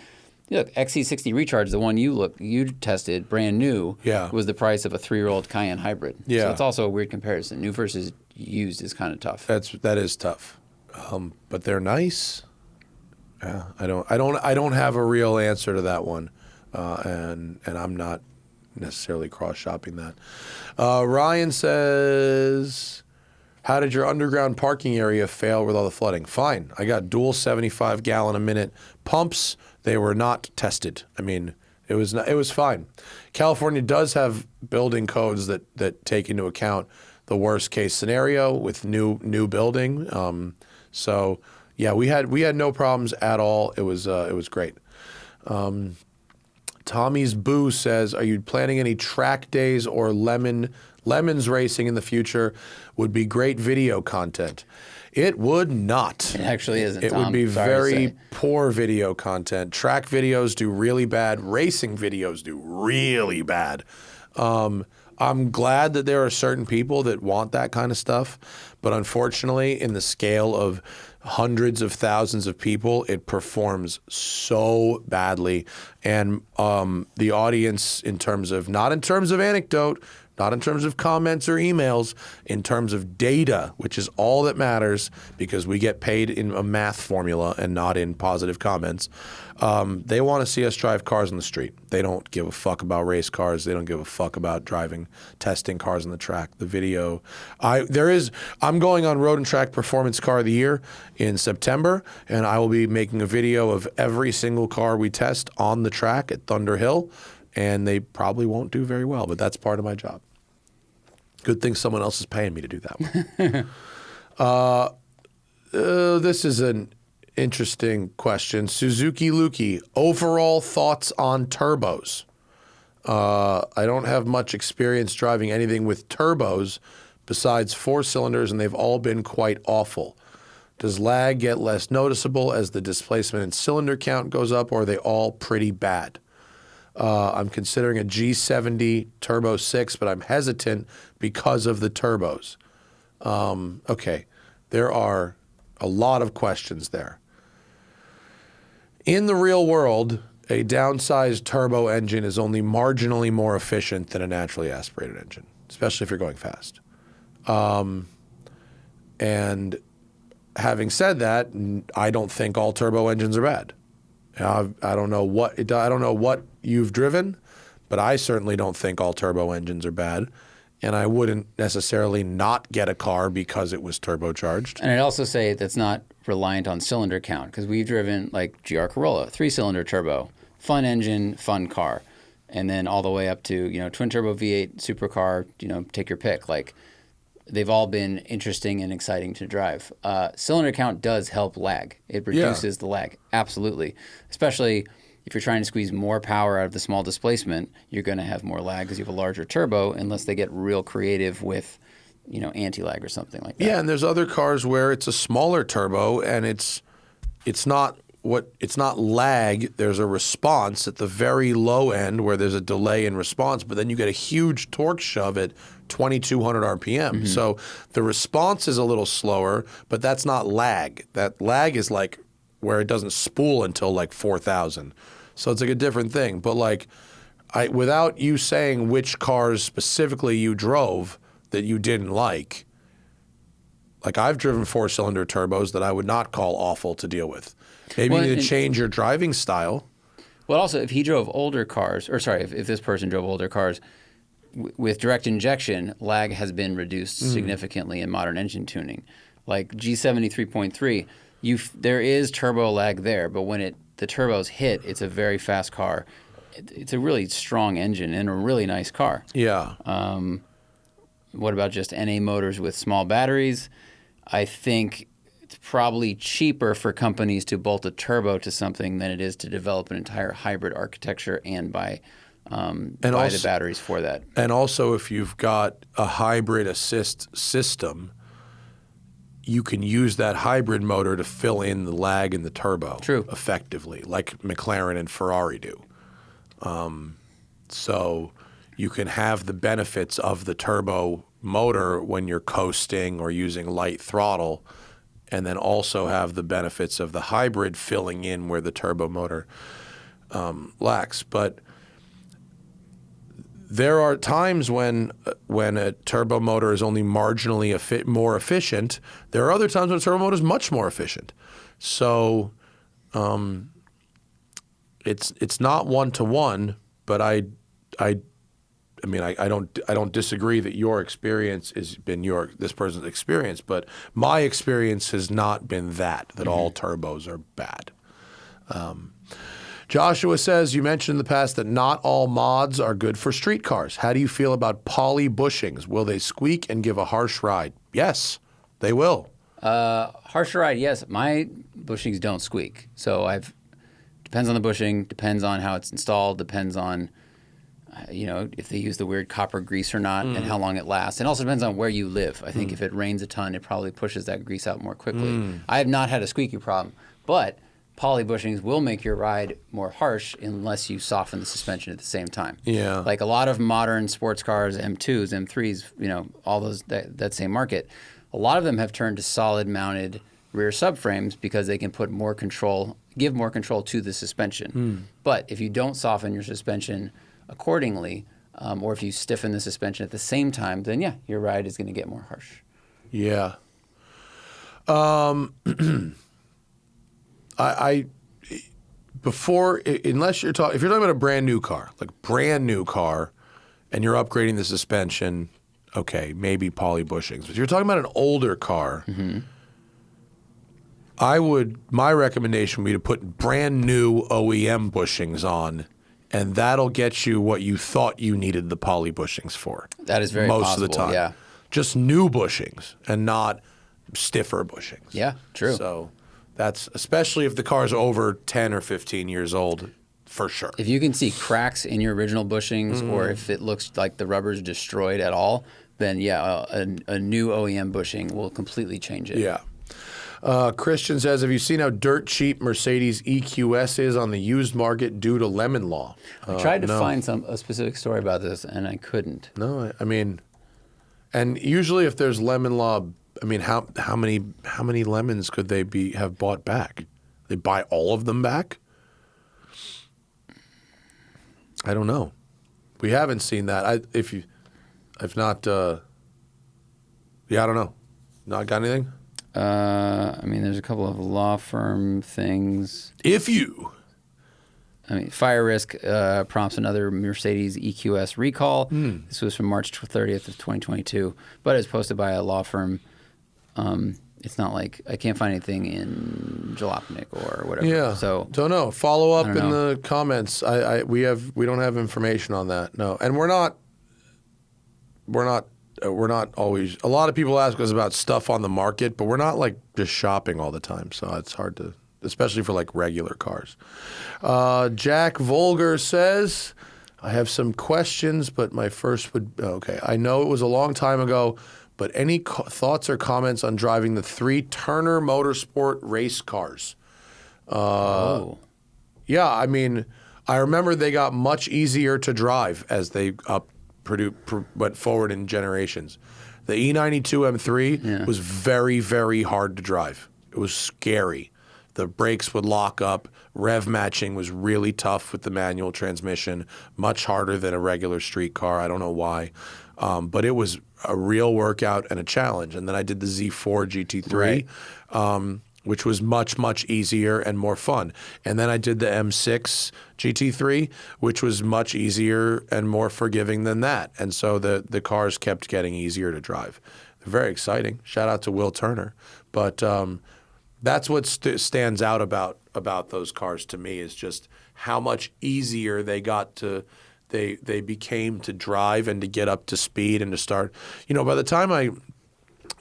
look, XC60 Recharge, the one you tested, brand new, was the price of a 3-year-old Cayenne hybrid. Yeah, so it's also a weird comparison. New versus used is kind of tough. That is tough, but they're nice. Yeah, I don't have a real answer to that one, and I'm not necessarily cross shopping that. Ryan says, how did your underground parking area fail with all the flooding? Fine. I got dual 75-gallon-a-minute pumps. They were not tested. I mean, it was fine. California does have building codes that take into account the worst case scenario with new building. So yeah, we had no problems at all. It was great. Tommy's Boo says, are you planning any track days or lemons racing in the future? Would be great video content. It would not. It actually isn't, It Tom. would be Sorry very poor video content. Track videos do really bad. Racing videos do really bad. I'm glad that there are certain people that want that kind of stuff, but unfortunately, in the scale of hundreds of thousands of people, it performs so badly. And the audience, not in terms of anecdote, not in terms of comments or emails, in terms of data, which is all that matters because we get paid in a math formula and not in positive comments. They want to see us drive cars on the street. They don't give a fuck about race cars. They don't give a fuck about testing cars on the track. The video, I'm going on Road and Track Performance Car of the Year in September, and I will be making a video of every single car we test on the track at Thunder Hill, and they probably won't do very well, but that's part of my job. Good thing someone else is paying me to do that one. This is an interesting question. Suzuki Luki, overall thoughts on turbos? I don't have much experience driving anything with turbos besides 4 cylinders, and they've all been quite awful. Does lag get less noticeable as the displacement and cylinder count goes up, or are they all pretty bad? I'm considering a G70 Turbo 6, but I'm hesitant because of the turbos. Okay, there are a lot of questions there. In the real world, a downsized turbo engine is only marginally more efficient than a naturally aspirated engine, especially if you're going fast. And having said that, I don't think all turbo engines are bad. I don't know what you've driven, but I certainly don't think all turbo engines are bad. And I wouldn't necessarily not get a car because it was turbocharged. And I'd also say that's not reliant on cylinder count, because we've driven like GR Corolla, 3-cylinder turbo, fun engine, fun car. And then all the way up to, twin turbo V8 supercar, take your pick. Like, they've all been interesting and exciting to drive. Cylinder count does help lag. It reduces the lag, absolutely. Especially if you're trying to squeeze more power out of the small displacement, you're going to have more lag because you have a larger turbo, unless they get real creative with, anti-lag or something like that. Yeah, and there's other cars where it's a smaller turbo and it's not lag. There's a response at the very low end where there's a delay in response, but then you get a huge torque shove at 2,200 RPM. Mm-hmm. So the response is a little slower, but that's not lag. That lag is like where it doesn't spool until like 4,000. So it's like a different thing. But like, without you saying which cars specifically you drove that you didn't like I've driven 4-cylinder turbos that I would not call awful to deal with. Maybe you need to change your driving style. Well, also, if he drove older cars, or sorry, if this person drove older cars, with direct injection, lag has been reduced significantly in modern engine tuning. Like G70 3.3, there is turbo lag there, but when the turbos hit, it's a very fast car. It's a really strong engine and a really nice car. Yeah. What about just NA motors with small batteries? I think it's probably cheaper for companies to bolt a turbo to something than it is to develop an entire hybrid architecture and buy the batteries for that. And also, if you've got a hybrid assist system, you can use that hybrid motor to fill in the lag in the turbo effectively, like McLaren and Ferrari do. So you can have the benefits of the turbo motor when you're coasting or using light throttle, and then also have the benefits of the hybrid filling in where the turbo motor lacks. But there are times when a turbo motor is only marginally more efficient. There are other times when a turbo motor is much more efficient. So it's not one-to-one, but I don't disagree that your experience has been this person's experience, but my experience has not been that all turbos are bad. Joshua says, you mentioned in the past that not all mods are good for street cars. How do you feel about poly bushings? Will they squeak and give a harsh ride? Yes, they will. Harsh ride, yes. My bushings don't squeak. So depends on the bushing, depends on how it's installed, depends on if they use the weird copper grease or not, and how long it lasts. And also depends on where you live. I think if it rains a ton, it probably pushes that grease out more quickly. I have not had a squeaky problem, but poly bushings will make your ride more harsh unless you soften the suspension at the same time. Yeah. Like a lot of modern sports cars, M2s, M3s, all those that same market, a lot of them have turned to solid mounted rear subframes because they can put more control, give more control to the suspension. But if you don't soften your suspension accordingly, or if you stiffen the suspension at the same time, then yeah, your ride is going to get more harsh. Yeah. Unless if you're talking about a brand new car, and you're upgrading the suspension, okay, maybe poly bushings. But if you're talking about an older car, my recommendation would be to put brand new OEM bushings on, and that'll get you what you thought you needed the poly bushings for. That is very most possible, of the time. Yeah. Just new bushings and not stiffer bushings. Yeah, true. So that's especially if the car's over 10 or 15 years old, for sure. If you can see cracks in your original bushings, or if it looks like the rubber's destroyed at all, then yeah, a new OEM bushing will completely change it. Yeah. Christian says, have you seen how dirt cheap Mercedes EQS is on the used market due to lemon law? I tried to find a specific story about this, and I couldn't. No, I mean, and usually if there's lemon law, I mean, how many lemons could they have bought back? They buy all of them back? I don't know. We haven't seen that. I don't know. Not got anything? I mean, there's a couple of law firm things. Fire risk prompts another Mercedes EQS recall. This was from March 30th of 2022, but it's posted by a law firm. It's not like I can't find anything in Jalopnik or whatever. Yeah, so don't know. Follow up in the comments. We don't have information on that. No, and we're not always. A lot of people ask us about stuff on the market, but we're not like just shopping all the time. So it's hard to, especially for like regular cars. Jack Volger says, I have some questions, but my first would, okay. I know it was a long time ago, but any thoughts or comments on driving the 3 Turner Motorsport race cars? Yeah, I mean, I remember they got much easier to drive as they went forward in generations. The E92 M3 was very, very hard to drive. It was scary. The brakes would lock up. Rev matching was really tough with the manual transmission, much harder than a regular street car. I don't know why. But it was a real workout and a challenge. And then I did the Z4 GT3. which was much, much easier and more fun. And then I did the M6 GT3, which was much easier and more forgiving than that. And so the cars kept getting easier to drive. They're very exciting. Shout out to Will Turner. But that's what stands out about those cars to me, is just how much easier they became to drive and to get up to speed and to start. By the time I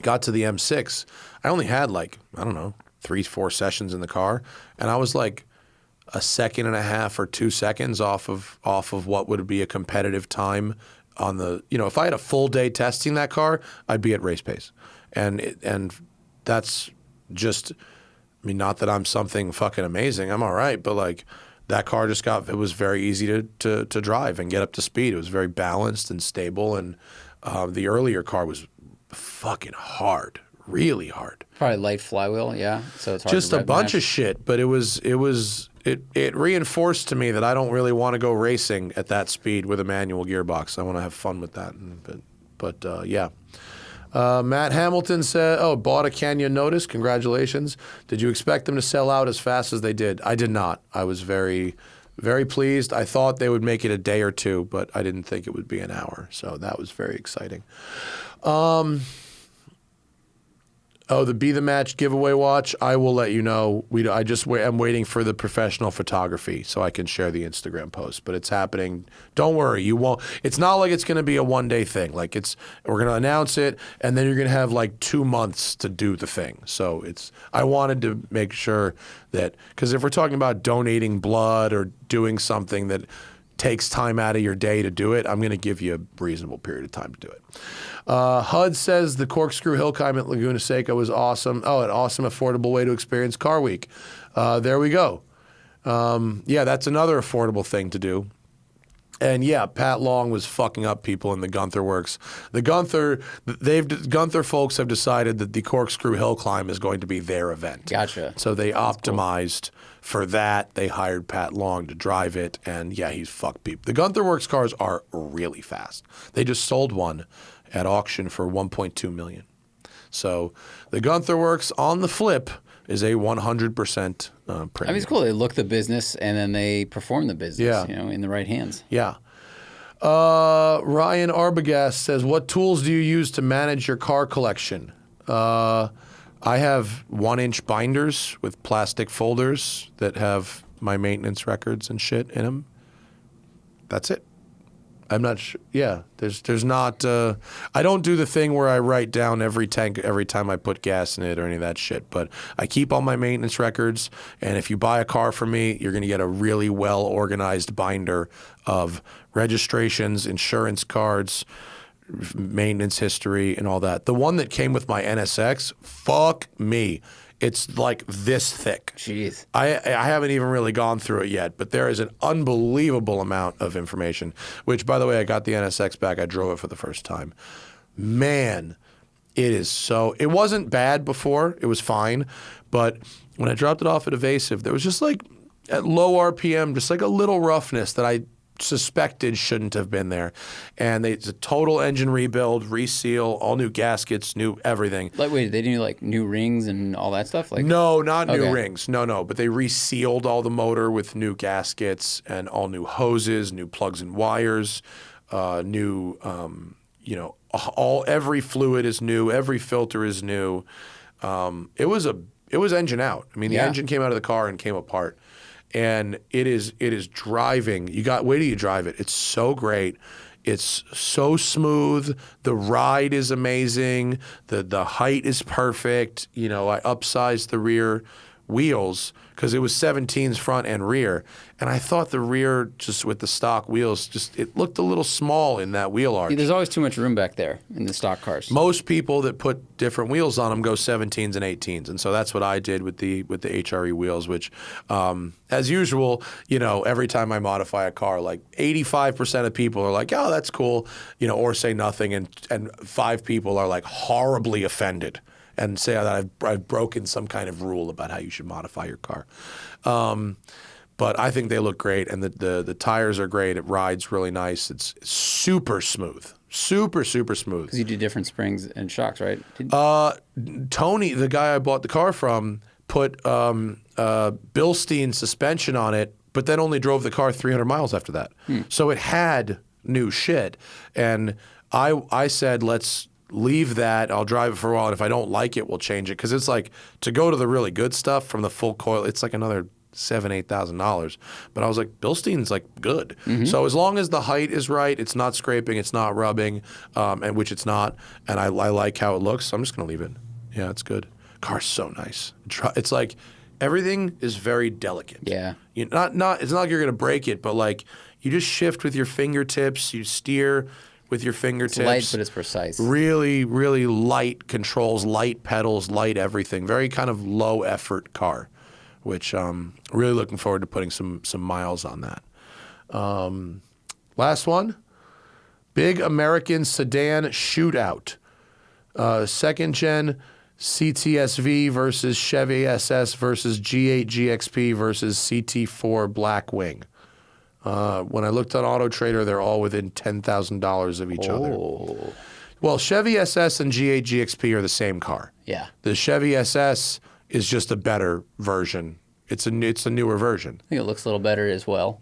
got to the M6, I only had 3-4 sessions in the car, and I was like a second and a half or 2 seconds off of what would be a competitive time on the. If I had a full day testing that car, I'd be at race pace, and that's just. I mean, not that I'm something fucking amazing. I'm all right, but that car it was very easy to drive and get up to speed. It was very balanced and stable, and the earlier car was fucking hard, really hard. Probably light flywheel, yeah. So it's hard Just to a bunch of shit, but it reinforced to me that I don't really want to go racing at that speed with a manual gearbox. I want to have fun with that, but yeah. Matt Hamilton said, bought a Canyon Notice. Congratulations. Did you expect them to sell out as fast as they did? I did not. I was very, very pleased. I thought they would make it a day or two, but I didn't think it would be an hour. So that was very exciting. The Be The Match giveaway watch. I will let you know. I'm waiting for the professional photography so I can share the Instagram post, but it's happening. Don't worry. You won't. It's not like it's going to be a one-day thing. We're going to announce it, and then you're going to have 2 months to do the thing. So I wanted to make sure that, because if we're talking about donating blood or doing something that takes time out of your day to do it, I'm going to give you a reasonable period of time to do it. HUD says the corkscrew hill climb at Laguna Seca was awesome. Oh, an awesome, affordable way to experience Car Week. There we go. Yeah, that's another affordable thing to do. And yeah, Pat Long was fucking up people in the Gunther Works. The Gunther folks have decided that the corkscrew hill climb is going to be their event. Gotcha. So they optimized for that. They hired Pat Long to drive it, and yeah, he's fucked people. The Gunther Works cars are really fast. They just sold one at auction for $1.2 million. So the Gunther Works on the flip is a 100% premium. I mean, it's cool. They look the business and then they perform the business, in the right hands. Yeah. Ryan Arbogast says, what tools do you use to manage your car collection? I have 1-inch binders with plastic folders that have my maintenance records and shit in them. That's it. I'm not sure. Yeah, there's not. I don't do the thing where I write down every tank every time I put gas in it or any of that shit. But I keep all my maintenance records. And if you buy a car from me, you're going to get a really well organized binder of registrations, insurance cards, maintenance history, and all that. The one that came with my NSX, fuck me. It's like this thick. Jeez. I haven't even really gone through it yet, but there is an unbelievable amount of information, which, by the way, I got the NSX back. I drove it for the first time. Man, it wasn't bad before. It was fine. But when I dropped it off at Evasive, there was just at low RPM, just a little roughness that I suspected shouldn't have been there. And it's a total engine rebuild, reseal, all new gaskets, new everything. Wait, they do new rings and all that stuff? No, not new rings. No. But they resealed all the motor with new gaskets and all new hoses, new plugs and wires, new, every fluid is new, every filter is new. It was engine out. I mean, the engine came out of the car and came apart. And it is driving. Wait till you drive it. It's so great. It's so smooth. The ride is amazing. The height is perfect. I upsized the rear wheels because it was 17s front and rear. And I thought the rear, just with the stock wheels, it looked a little small in that wheel arch. There's always too much room back there in the stock cars. Most people that put different wheels on them go 17s and 18s. And so that's what I did with the HRE wheels, which, as usual, every time I modify a car, 85% of people are like, oh, that's cool, or say nothing. And 5 people are horribly offended and say that I've broken some kind of rule about how you should modify your car. But I think they look great, and the tires are great. It rides really nice. It's super smooth. Super, super smooth. Because you do different springs and shocks, right? Tony, the guy I bought the car from, put Bilstein suspension on it, but then only drove the car 300 miles after that. So it had new shit. And I said, let's leave that. I'll drive it for a while. And if I don't like it, we'll change it. Because it's like, to go to the really good stuff from the full coil, it's like another $7,000-8,000. But I was like, Bilstein's like good. So as long as the height is right, it's not scraping, it's not rubbing, and which it's not, and I like how it looks, so I'm just going to leave it. Yeah, it's good. Car's so nice. It's like everything is very delicate. Yeah. It's not like you're going to break it, but like you just shift with your fingertips, you steer with your fingertips. It's light, but it's precise. Really, really light controls, light pedals, light everything. Very kind of low effort car, which really looking forward to putting some miles on that. Last one, big American sedan shootout. Second gen CTSV versus Chevy SS versus G8 GXP versus CT4 Blackwing. When I looked on Auto Trader, they're all within $10,000 of each other. Well, Chevy SS and G8 GXP are the same car. Yeah. The Chevy SS is just a better version. It's a newer version. I think it looks a little better as well.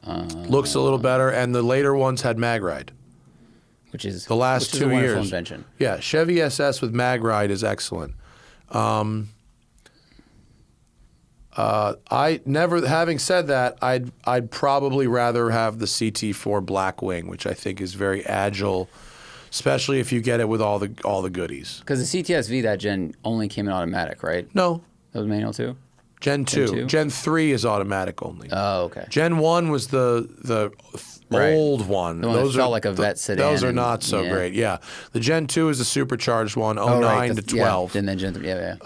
Looks a little better, and the later ones had MagRide. Which is The last which is 2 a wonderful years. invention. Yeah, Chevy SS with MagRide is excellent. Having said that, I'd probably rather have the CT4 Blackwing, which I think is very agile, especially if you get it with all the goodies. Because the CTSV, that gen, only came in automatic, right? No, That was manual too? Gen 2. Gen 3 is automatic only. Oh, okay. Gen 1 was the Right. old one. The one that felt like a vet sedan. Those are not so great. Yeah. The Gen 2 is the supercharged one, 09 right, to 12. Yeah, and then Gen 3, yeah.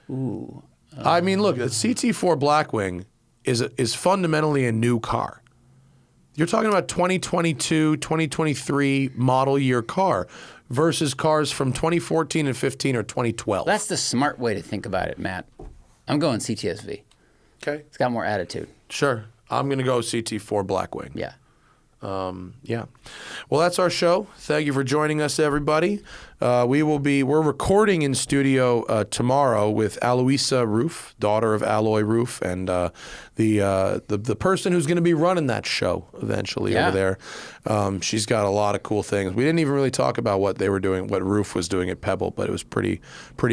Ooh. I mean, look, the CT4 Blackwing is fundamentally a new car. You're talking about 2022, 2023 model year car versus cars from 2014 and 15 or 2012. That's the smart way to think about it, Matt. I'm going CTSV. Okay. It's got more attitude. Sure. I'm going to go CT4 Blackwing. Yeah. Yeah. Well, that's our show. Thank you for joining us, everybody. We're recording in studio tomorrow with Aloisa Roof, daughter of Alloy Roof, and the person who's going to be running that show eventually over there. She's got a lot of cool things. We didn't even really talk about what they were doing, what Roof was doing at Pebble, but it was pretty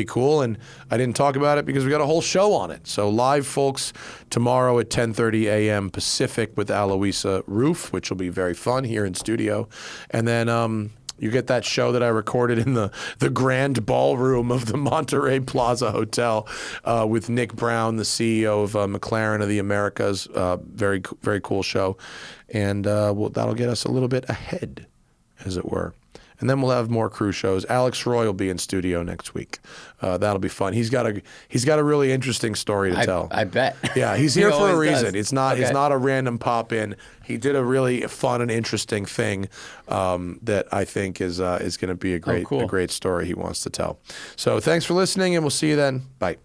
cool. And I didn't talk about it because we got a whole show on it. So live, folks, tomorrow at 10:30 a.m. Pacific with Aloisa Roof, which will be very fun here in studio. And then you get that show that I recorded in the grand ballroom of the Monterey Plaza Hotel with Nick Brown, the CEO of McLaren of the Americas. Very, very cool show. And that'll get us a little bit ahead, as it were. And then we'll have more crew shows. Alex Roy will be in studio next week. That'll be fun. He's got a really interesting story to tell. I bet. Yeah, he's here for a reason. Does. It's not a random pop in. He did a really fun and interesting thing that I think is going to be a great story he wants to tell. So thanks for listening, and we'll see you then. Bye.